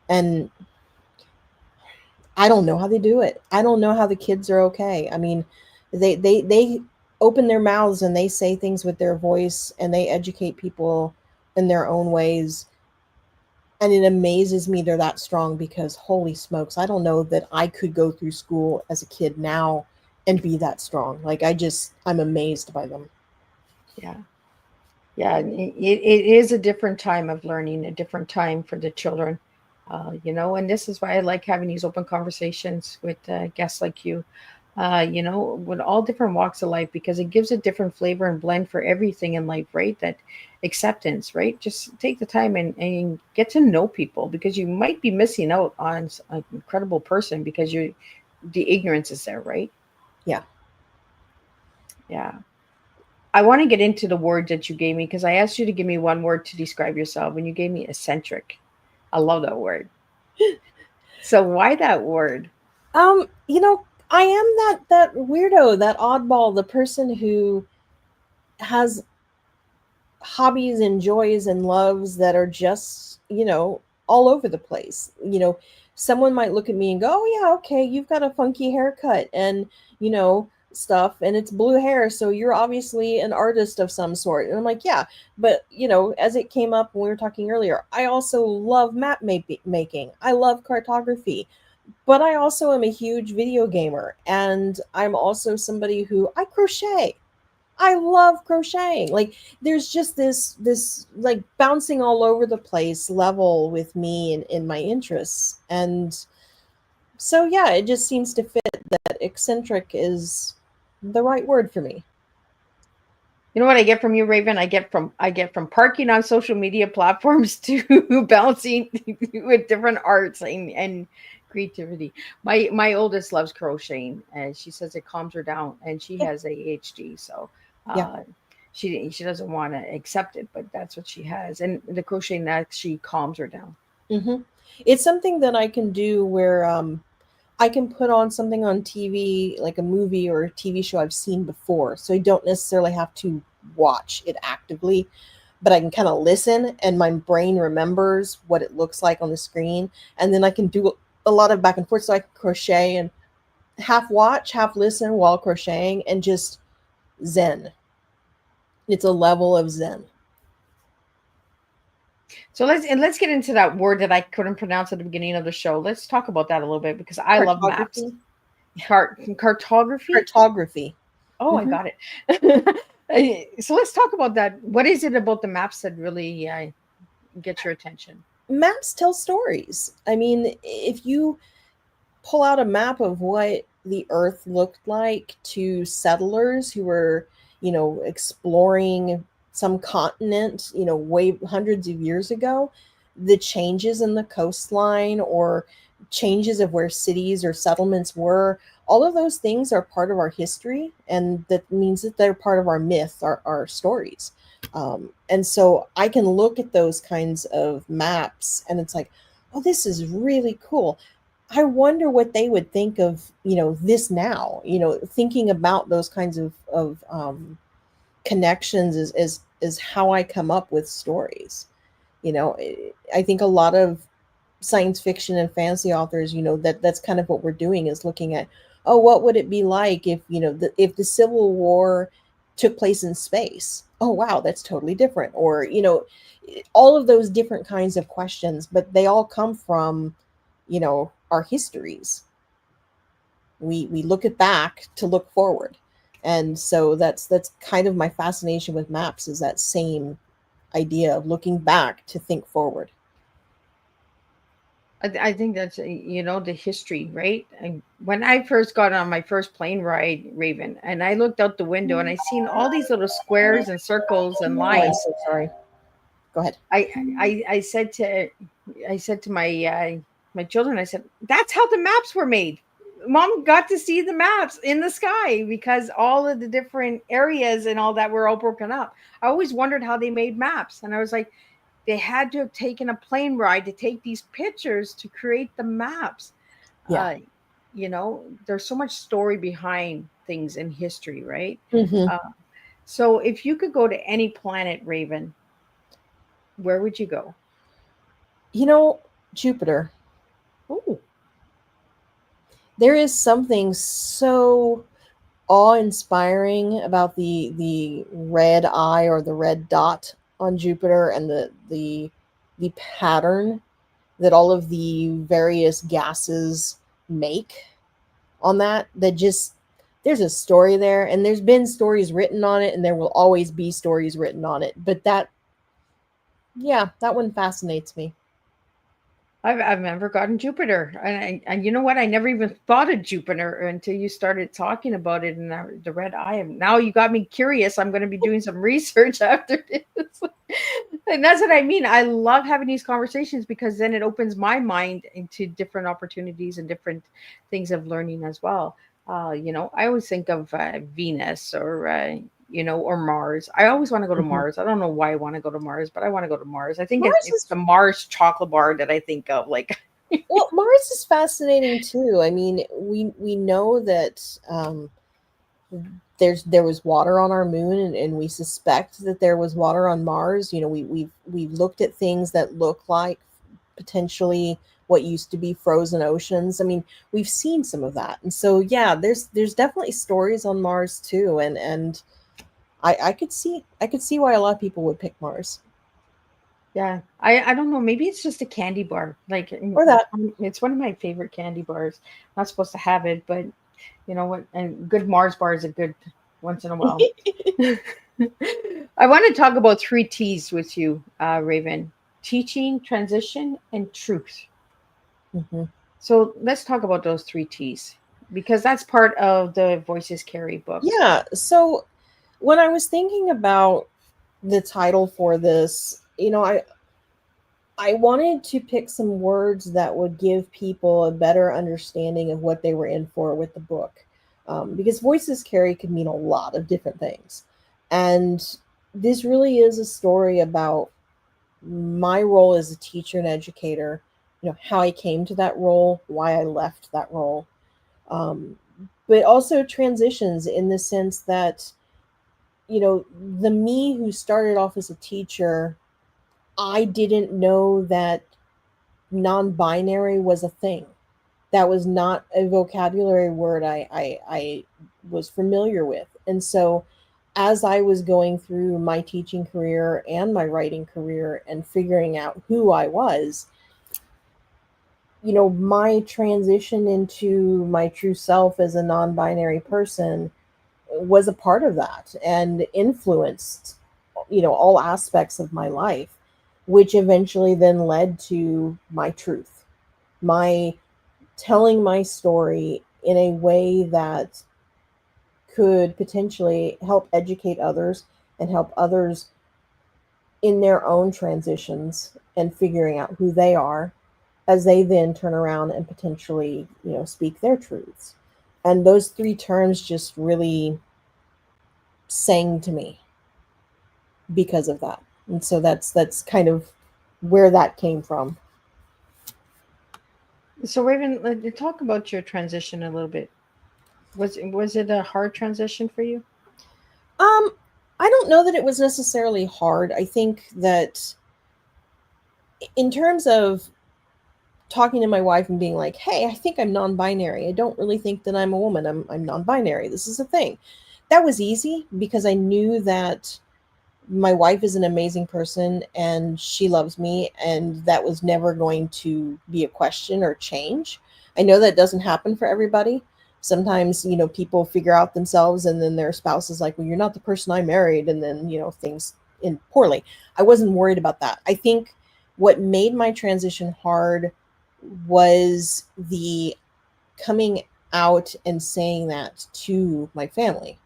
Speaker 3: And I don't know how they do it. I don't know how the kids are okay. I mean, they open their mouths and they say things with their voice, and they educate people in their own ways. And it amazes me they're that strong, because holy smokes, I don't know that I could go through school as a kid now and be that strong. Like I'm amazed by them.
Speaker 2: Yeah. Yeah, it is a different time of learning, a different time for the children. And this is why I like having these open conversations with guests like you, with all different walks of life, because it gives a different flavor and blend for everything in life, right? That acceptance, right? Just take the time and get to know people, because you might be missing out on an incredible person because the ignorance is there, right?
Speaker 3: Yeah.
Speaker 2: Yeah. I want to get into the word that you gave me, because I asked you to give me one word to describe yourself, and you gave me eccentric. I love that word. So why that word?
Speaker 3: You know, I am that weirdo, that oddball, the person who has hobbies and joys and loves that are just, all over the place. Someone might look at me and go, "Oh yeah, okay, you've got a funky haircut and, stuff, and it's blue hair, so you're obviously an artist of some sort." And I'm like, "Yeah, but, as it came up when we were talking earlier, I also love making. I love cartography. But I also am a huge video gamer, and I'm also somebody who I crochet. I love crocheting. Like there's just this like bouncing all over the place level with me and in my interests. And so yeah, it just seems to fit that eccentric is the right word for me.
Speaker 2: You know what I get from you, Raven? I get from parking on social media platforms to bouncing with different arts and creativity. My oldest loves crocheting, and she says it calms her down, and she
Speaker 3: Yeah.
Speaker 2: has ADHD, so
Speaker 3: Yeah.
Speaker 2: uh, she doesn't want to accept it, but that's what she has, and the crocheting actually calms her down.
Speaker 3: hmm It's something that I can do where I can put on something on TV, like a movie or a TV show I've seen before. So I don't necessarily have to watch it actively, but I can kind of listen and my brain remembers what it looks like on the screen. And then I can do a lot of back and forth. So I can crochet and half watch, half listen while crocheting and just zen. It's a level of zen.
Speaker 2: So let's get into that word that I couldn't pronounce at the beginning of the show. Let's talk about that a little bit, because I love maps.
Speaker 3: Cartography.
Speaker 2: Cartography.
Speaker 3: Cartography.
Speaker 2: Oh, I
Speaker 3: hmm
Speaker 2: got it. So let's talk about that. What is it about the maps that really get your attention?
Speaker 3: Maps tell stories. I mean, if you pull out a map of what the earth looked like to settlers who were, exploring some continent, way hundreds of years ago, the changes in the coastline or changes of where cities or settlements were, all of those things are part of our history. And that means that they're part of our myth, our stories. And so I can look at those kinds of maps and it's like, oh, this is really cool. I wonder what they would think of, this now, thinking about those kinds of connections is how I come up with stories. I think a lot of science fiction and fantasy authors, that's kind of what we're doing is looking at, oh, what would it be like if, if the Civil War took place in space? Oh, wow, that's totally different. Or, all of those different kinds of questions, but they all come from, our histories. We look at back to look forward. And so that's kind of my fascination with maps, is that same idea of looking back to think forward.
Speaker 2: I think that's the history, right? And when I first got on my first plane ride, Raven, and I looked out the window and I seen all these little squares and circles and
Speaker 3: Oh, I'm
Speaker 2: lines.
Speaker 3: so sorry. Go ahead.
Speaker 2: I said to my children, I said, that's how the maps were made. Mom got to see the maps in the sky because all of the different areas and all that were all broken up. I always wondered how they made maps, and I was like, they had to have taken a plane ride to take these pictures to create the maps.
Speaker 3: Yeah.
Speaker 2: uh, there's so much story behind things in history, right?
Speaker 3: hmm
Speaker 2: uh, so if you could go to any planet, Raven, where would you go?
Speaker 3: You know, Jupiter.
Speaker 2: Oh,
Speaker 3: There is something so awe-inspiring about the red eye or the red dot on Jupiter, and the pattern that all of the various gases make on that just there's a story there, and there's been stories written on it, and there will always be stories written on it. But that one fascinates me.
Speaker 2: I've never gotten Jupiter, and you know what? I never even thought of Jupiter until you started talking about it, and the red eye. Now you got me curious. I'm going to be doing some research after this, and that's what I mean. I love having these conversations because then it opens my mind into different opportunities and different things of learning as well. I always think of Venus or Mars. I always want to go to
Speaker 3: Mhm.
Speaker 2: Mars. I don't know why I want to go to Mars, but I want to go to Mars. I think
Speaker 3: Mars
Speaker 2: it's
Speaker 3: is
Speaker 2: the Mars chocolate bar that I think of. Like,
Speaker 3: Well, Mars is fascinating too. I mean, we know that there was water on our moon, and we suspect that there was water on Mars. We've looked at things that look like potentially what used to be frozen oceans. I mean, we've seen some of that, and so yeah, there's definitely stories on Mars too, and I could see why a lot of people would pick Mars
Speaker 2: yeah, I don't know. Maybe it's just a candy bar. Like,
Speaker 3: or that.
Speaker 2: it's one of my favorite candy bars. Not supposed to have it, but you know what? And good Mars bar is a good once in a while. I want to talk about three T's with you, Raven: teaching, transition, and truth.
Speaker 3: Mhm.
Speaker 2: So let's talk about those three T's because that's part of the Voices Carry book.
Speaker 3: Yeah. So when I was thinking about the title for this, I wanted to pick some words that would give people a better understanding of what they were in for with the book. Because voices carry could mean a lot of different things. And this really is a story about my role as a teacher and educator, how I came to that role, why I left that role. Um, but also transitions in the sense that, the me who started off as a teacher, I didn't know that non-binary was a thing. That was not a vocabulary word I was familiar with. And so as I was going through my teaching career and my writing career and figuring out who I was, my transition into my true self as a non-binary person was a part of that and influenced, all aspects of my life, which eventually then led to my truth, my telling my story in a way that could potentially help educate others and help others in their own transitions and figuring out who they are as they then turn around and potentially, speak their truths. And those three terms just really sang to me because of that. And so that's kind of where that came from.
Speaker 2: So, Raven, talk about your transition a little bit. Was it a hard transition for you?
Speaker 3: Um, I don't know that it was necessarily hard. I think that in terms of talking to my wife and being like, "Hey, I think I'm non-binary. I don't really think that I'm a woman. I'm non-binary. This is a thing." That was easy because I knew that my wife is an amazing person and she loves me, and that was never going to be a question or change. I know that doesn't happen for everybody. Sometimes, people figure out themselves and then their spouse is like, "Well, you're not the person I married," and then, things end poorly. I wasn't worried about that. I think what made my transition hard was the coming out and saying that to my family,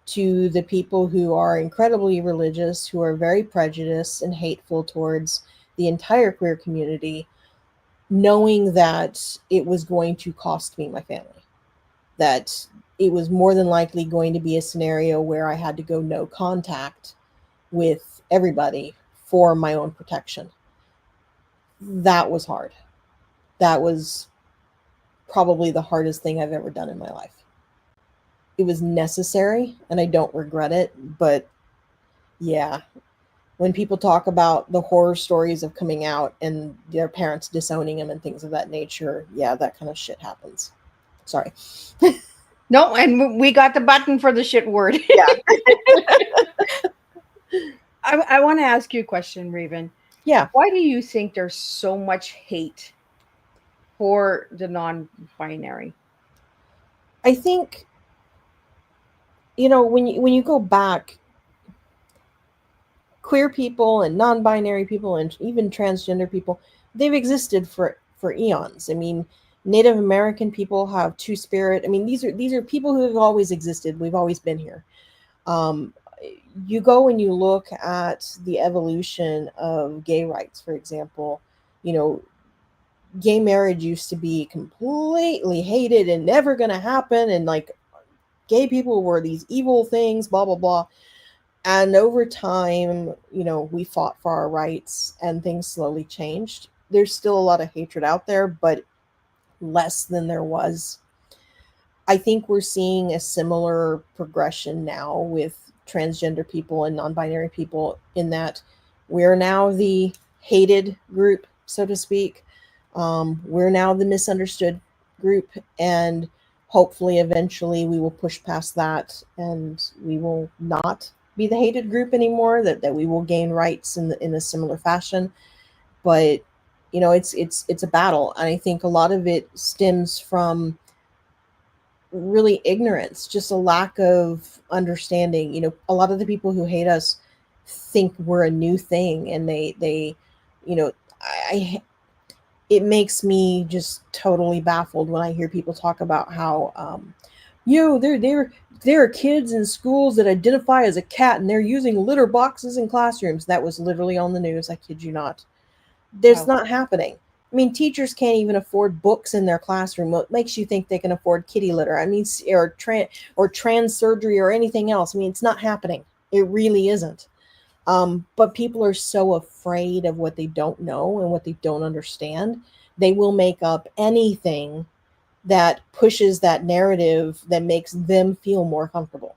Speaker 3: to the people who are incredibly religious, who are very prejudiced and hateful towards the entire queer community, knowing that it was going to cost me my family, that it was more than likely going to be a scenario where I had to go no contact with everybody for my own protection. That was hard. That was probably the hardest thing I've ever done in my life. It was necessary and I don't regret it, but yeah, when people talk about the horror stories of coming out and their parents disowning them and things of that nature, yeah, that kind of shit happens. Sorry.
Speaker 2: No, and we got the button for the shit word.
Speaker 3: Yeah.
Speaker 2: I want to ask you a question, Raven.
Speaker 3: Yeah.
Speaker 2: Why do you think there's so much hate for the non-binary?
Speaker 3: I think when you go back, queer people and non-binary people and even transgender people, they've existed for eons. I mean, Native American people have two-spirit. I mean, these are people who have always existed. We've always been here. Um, you go and you look at the evolution of gay rights, for example. You know, gay marriage used to be completely hated and never going to happen, and like gay people were these evil things, blah blah blah. And over time, we fought for our rights and things slowly changed. There's still a lot of hatred out there, but less than there was. I think we're seeing a similar progression now with transgender people and non-binary people, in that we're now the hated group, so to speak. We're now the misunderstood group, and hopefully eventually we will push past that and we will not be the hated group anymore, that we will gain rights in a similar fashion. But it's a battle, and I think a lot of it stems from really ignorance, just a lack of understanding. A lot of the people who hate us think we're a new thing, and they you know I it makes me just totally baffled when I hear people talk about how there are kids in schools that identify as a cat and they're using litter boxes in classrooms. That was literally on the news, I kid you not. That's
Speaker 2: Wow.
Speaker 3: not happening. I mean, teachers can't even afford books in their classroom. What makes you think they can afford kitty litter? I mean, or trans surgery or anything else. I mean, it's not happening. It really isn't. But people are so afraid of what they don't know and what they don't understand. They will make up anything that pushes that narrative that makes them feel more comfortable.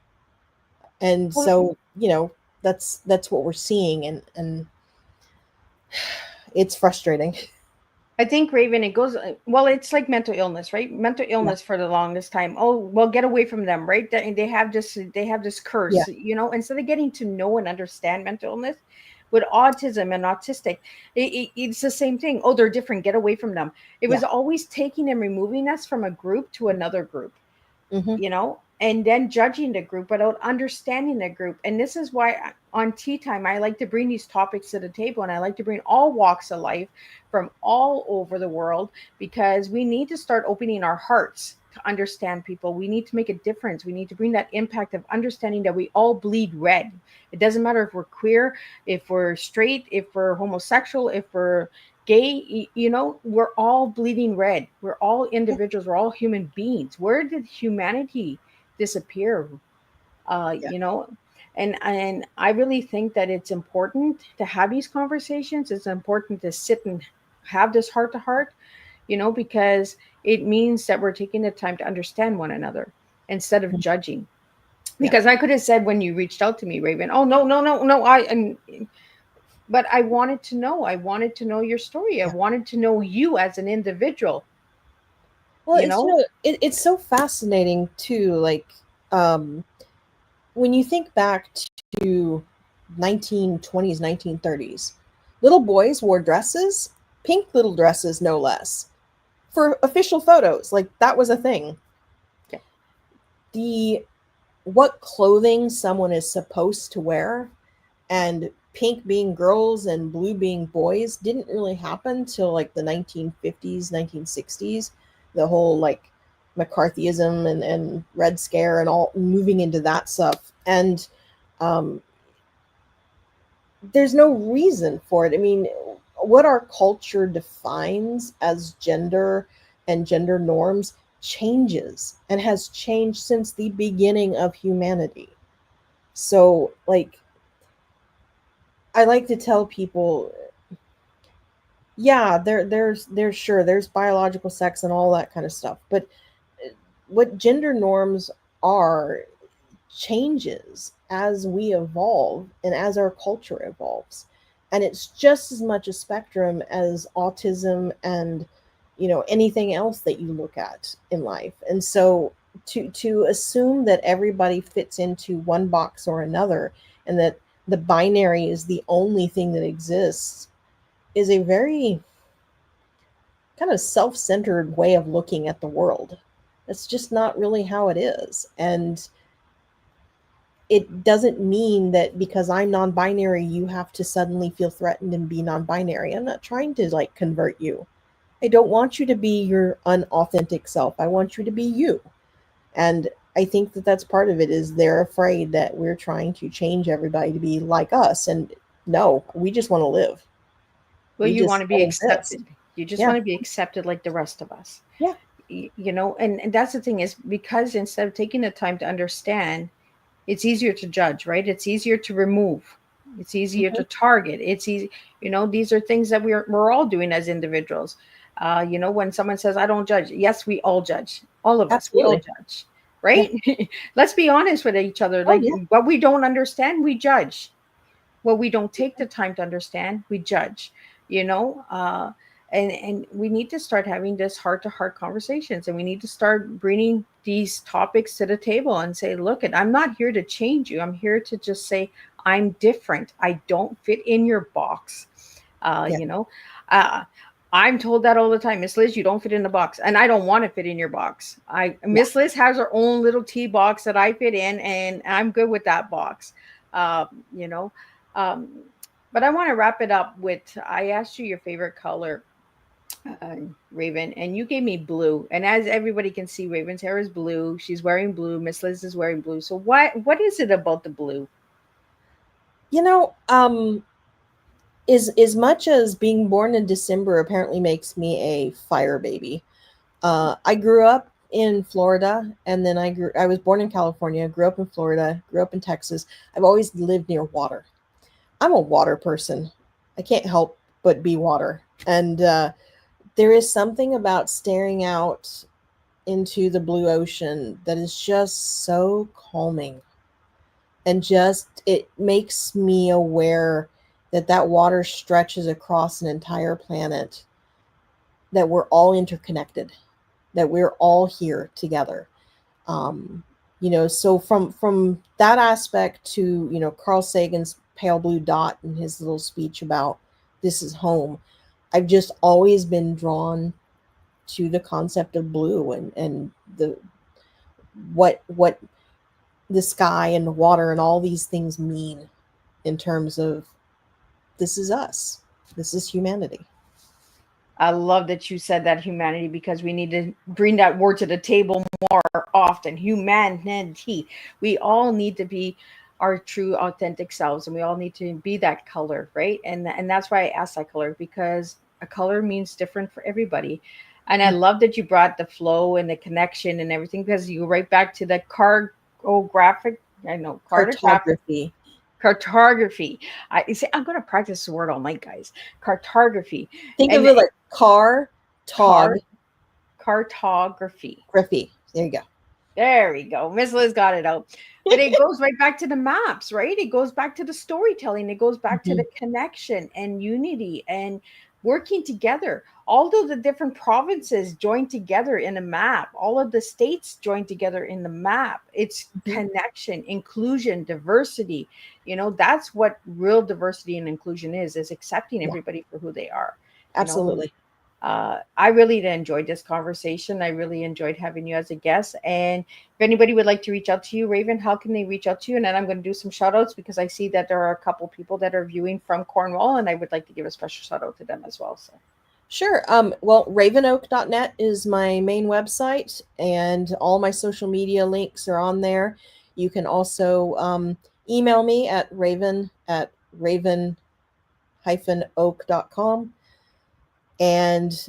Speaker 3: And
Speaker 2: Well,
Speaker 3: so, that's what we're seeing, and it's frustrating.
Speaker 2: I think, Raven, it goes well. It's like mental illness, right? Mental
Speaker 3: Yeah.
Speaker 2: illness for the longest time. Oh, well, get away from them, right? They have this
Speaker 3: Yeah.
Speaker 2: curse, instead of getting to know and understand mental illness. With autism and autistic, it's the same thing. Oh, they're different. Get away from them. It
Speaker 3: Yeah.
Speaker 2: was always taking and removing us from a group to another group,
Speaker 3: Hmm.
Speaker 2: and then judging the group without understanding the group. And this is why on Tea Time, I like to bring these topics to the table, and I like to bring all walks of life from all over the world, because we need to start opening our hearts to understand people. We need to make a difference. We need to bring that impact of understanding that we all bleed red. It doesn't matter if we're queer, if we're straight, if we're homosexual, if we're gay, we're all bleeding red. We're all
Speaker 3: Yeah.
Speaker 2: individuals. We're all human beings. Where did humanity disappear?
Speaker 3: Yeah.
Speaker 2: You know, and I really think that it's important to have these conversations. It's important to sit and have this heart to heart, because it means that we're taking the time to understand one another instead of judging.
Speaker 3: Yeah.
Speaker 2: Because I could have said when you reached out to me, Raven, oh no, no, no, no, but I wanted to know. I wanted to know your story. I
Speaker 3: Yeah.
Speaker 2: wanted to know you as an individual,
Speaker 3: Well,
Speaker 2: you know?
Speaker 3: it's so fascinating too. Like, um, when you think back to 1920s, 1930s, little boys wore dresses, pink little dresses, no less, for official photos. Like, that was a thing.
Speaker 2: Yeah.
Speaker 3: The What clothing someone is supposed to wear, and pink being girls and blue being boys, didn't really happen till like the 1950s, 1960s. The whole like McCarthyism and Red Scare and all moving into that stuff. And um, there's no reason for it. I mean, what our culture defines as gender and gender norms changes and has changed since the beginning of humanity. So, like, I like to tell people, yeah, there's sure there's biological sex and all that kind of stuff, but what gender norms are changes as we evolve and as our culture evolves. And it's just as much a spectrum as autism and anything else that you look at in life. And so to assume that everybody fits into one box or another, and that the binary is the only thing that exists, is a very kind of self-centered way of looking at the world. That's just not really how it is. And it doesn't mean that because I'm non-binary, you have to suddenly feel threatened and be non-binary. I'm not trying to like convert you. I don't want you to be your unauthentic self. I want you to be you. And I think that that's part of it is they're afraid that we're trying to change everybody to be like us. And no, we just want to live.
Speaker 2: Well,
Speaker 3: We
Speaker 2: you want
Speaker 3: just
Speaker 2: to be
Speaker 3: want to exist.
Speaker 2: accepted. You just
Speaker 3: Yeah.
Speaker 2: want to be accepted like the rest of us.
Speaker 3: Yeah.
Speaker 2: You know, and that's the thing is because instead of taking the time to understand, it's easier to judge, right? It's easier to remove. It's easier
Speaker 3: Mhm.
Speaker 2: to target. It's easy, you know, these are things that we're all doing as individuals. You know, when someone says, I don't judge, yes, we all judge. All of us, we all
Speaker 3: Absolutely.
Speaker 2: judge,
Speaker 3: Yeah.
Speaker 2: right? Let's be honest with each other.
Speaker 3: Oh,
Speaker 2: Like
Speaker 3: yeah.
Speaker 2: what we don't understand, we judge. What we don't take the time to understand, we judge, you know. And we need to start having this heart to heart conversations, and we need to start bringing these topics to the table and say, look, I'm not here to change you. I'm here to just say I'm different. I don't fit in your box.
Speaker 3: Yeah.
Speaker 2: You know, uh, I'm told that all the time, Miss Liz, you don't fit in the box, and I don't want to fit in your box.
Speaker 3: Yeah.
Speaker 2: Miss Liz has her own little tea box that I fit in, and I'm good with that box. You know, um, but I want to wrap it up with I asked you your favorite color, uh, Raven, and you gave me blue. And as everybody can see, Raven's hair is blue. She's wearing blue. Miss Liz is wearing blue. So what is it about the blue?
Speaker 3: You know, is as much as being born in December apparently makes me a fire baby. I grew up in Florida, and then I was born in California, grew up in Florida, grew up in Texas. I've always lived near water. I'm a water person. I can't help but be water. And there is something about staring out into the blue ocean that is just so calming, and just it makes me aware that that water stretches across an entire planet, that we're all interconnected, that we're all here together. um, so from that aspect to Carl Sagan's pale blue dot and his little speech about this is home, I've just always been drawn to the concept of blue, and the what the sky and the water and all these things mean in terms of this is us, this is humanity.
Speaker 2: I love that you said that humanity because we need to bring that word to the table more often. Humanity. We all need to be our true authentic selves, and we all need to be that color, right? And that's why I asked that color, because a color means different for everybody. And I love that you brought the flow and the connection and everything, because you go right back to the cartographic, I know, cartographic
Speaker 3: Cartography.
Speaker 2: cartography. I say I'm going to practice the word all night, guys. Cartography.
Speaker 3: Think of
Speaker 2: And
Speaker 3: it like car tog
Speaker 2: car cartography.
Speaker 3: graphy. There you go.
Speaker 2: There we go. Miss Liz got it out. But it goes right back to the maps, right? It goes back to the storytelling. It goes back to
Speaker 3: Mhm.
Speaker 2: the connection and unity and working together. Although the different provinces join together in a map, all of the states join together in the map. It's
Speaker 3: Mhm.
Speaker 2: connection, inclusion, diversity. You know, that's what real diversity and inclusion is accepting
Speaker 3: Yeah,
Speaker 2: everybody for who they are. You know,
Speaker 3: absolutely.
Speaker 2: I really enjoyed this conversation. I really enjoyed having you as a guest. And if anybody would like to reach out to you, Raven, how can they reach out to you? And then I'm going to do some shout outs because I see that there are a couple people that are viewing from Cornwall, and I would like to give a special shout out to them as well. So,
Speaker 3: Sure. Well, ravenoak.net is my main website, and all my social media links are on there. You can also email me at raven-oak.com, and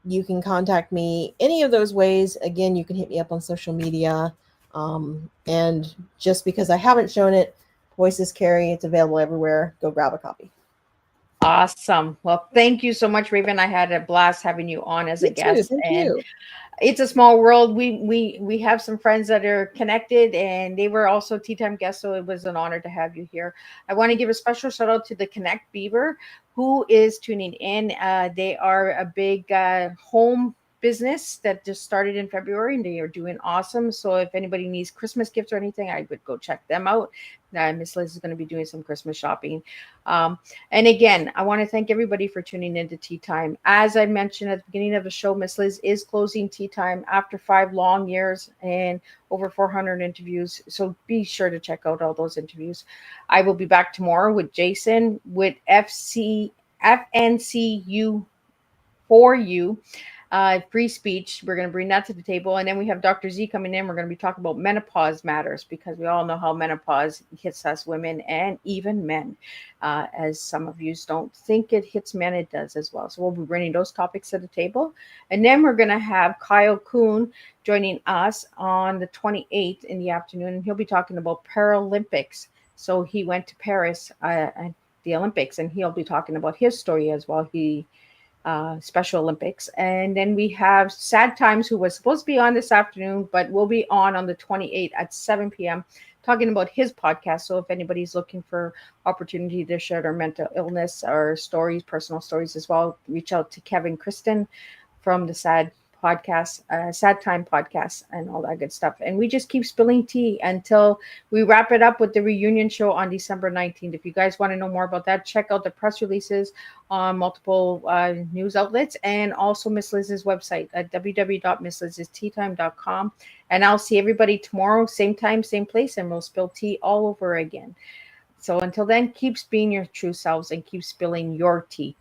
Speaker 3: you can contact me any of those ways. Again, you can hit me up on social media. And just because I haven't shown it, Voices Carry, it's available everywhere. Go grab a copy.
Speaker 2: awesome. Well, thank you so much, Raven. I had a blast having you on as a
Speaker 3: You too.
Speaker 2: guest.
Speaker 3: Thank
Speaker 2: And
Speaker 3: you.
Speaker 2: it's a small world. We have some friends that are connected, and they were also tea time guests, so it was an honor to have you here. I want to give a special shout out to the Connect Beaver, who is tuning in. They are a big home business that just started in February, and they are doing awesome. So if anybody needs Christmas gifts or anything, I would go check them out. Miss Liz is going to be doing some Christmas shopping. And again, I want to thank everybody for tuning into Tea Time. As I mentioned at the beginning of the show, Miss Liz is closing Tea Time after 5 long years and over 400 interviews. So be sure to check out all those interviews. I will be back tomorrow with Jason with FNCU for you. Free speech. We're going to bring that to the table. And then we have Dr. Z coming in. We're going to be talking about menopause matters, because we all know how menopause hits us women and even men. As some of you don't think it hits men, it does as well. So we'll be bringing those topics to the table. And then we're going to have Kyle Kuhn joining us on the 28th in the afternoon. And he'll be talking about Paralympics. So he went to Paris at the Olympics, and he'll be talking about his story as well. Special Olympics. And then we have Sad Times, who was supposed to be on this afternoon, but will be on the 28th at 7 p.m. talking about his podcast. So if anybody's looking for opportunity to share their mental illness or stories, personal stories as well, reach out to Kevin Kristen from the Sad podcast, Sad Time podcast, and all that good stuff. And we just keep spilling tea until we wrap it up with the reunion show on December 19th. If you guys want to know more about that, check out the press releases on multiple news outlets, and also Miss Liz's website at www.misslizsteatime.com. And I'll see everybody tomorrow, same time, same place, and we'll spill tea all over again. So until then, keep being your true selves and keep spilling your tea.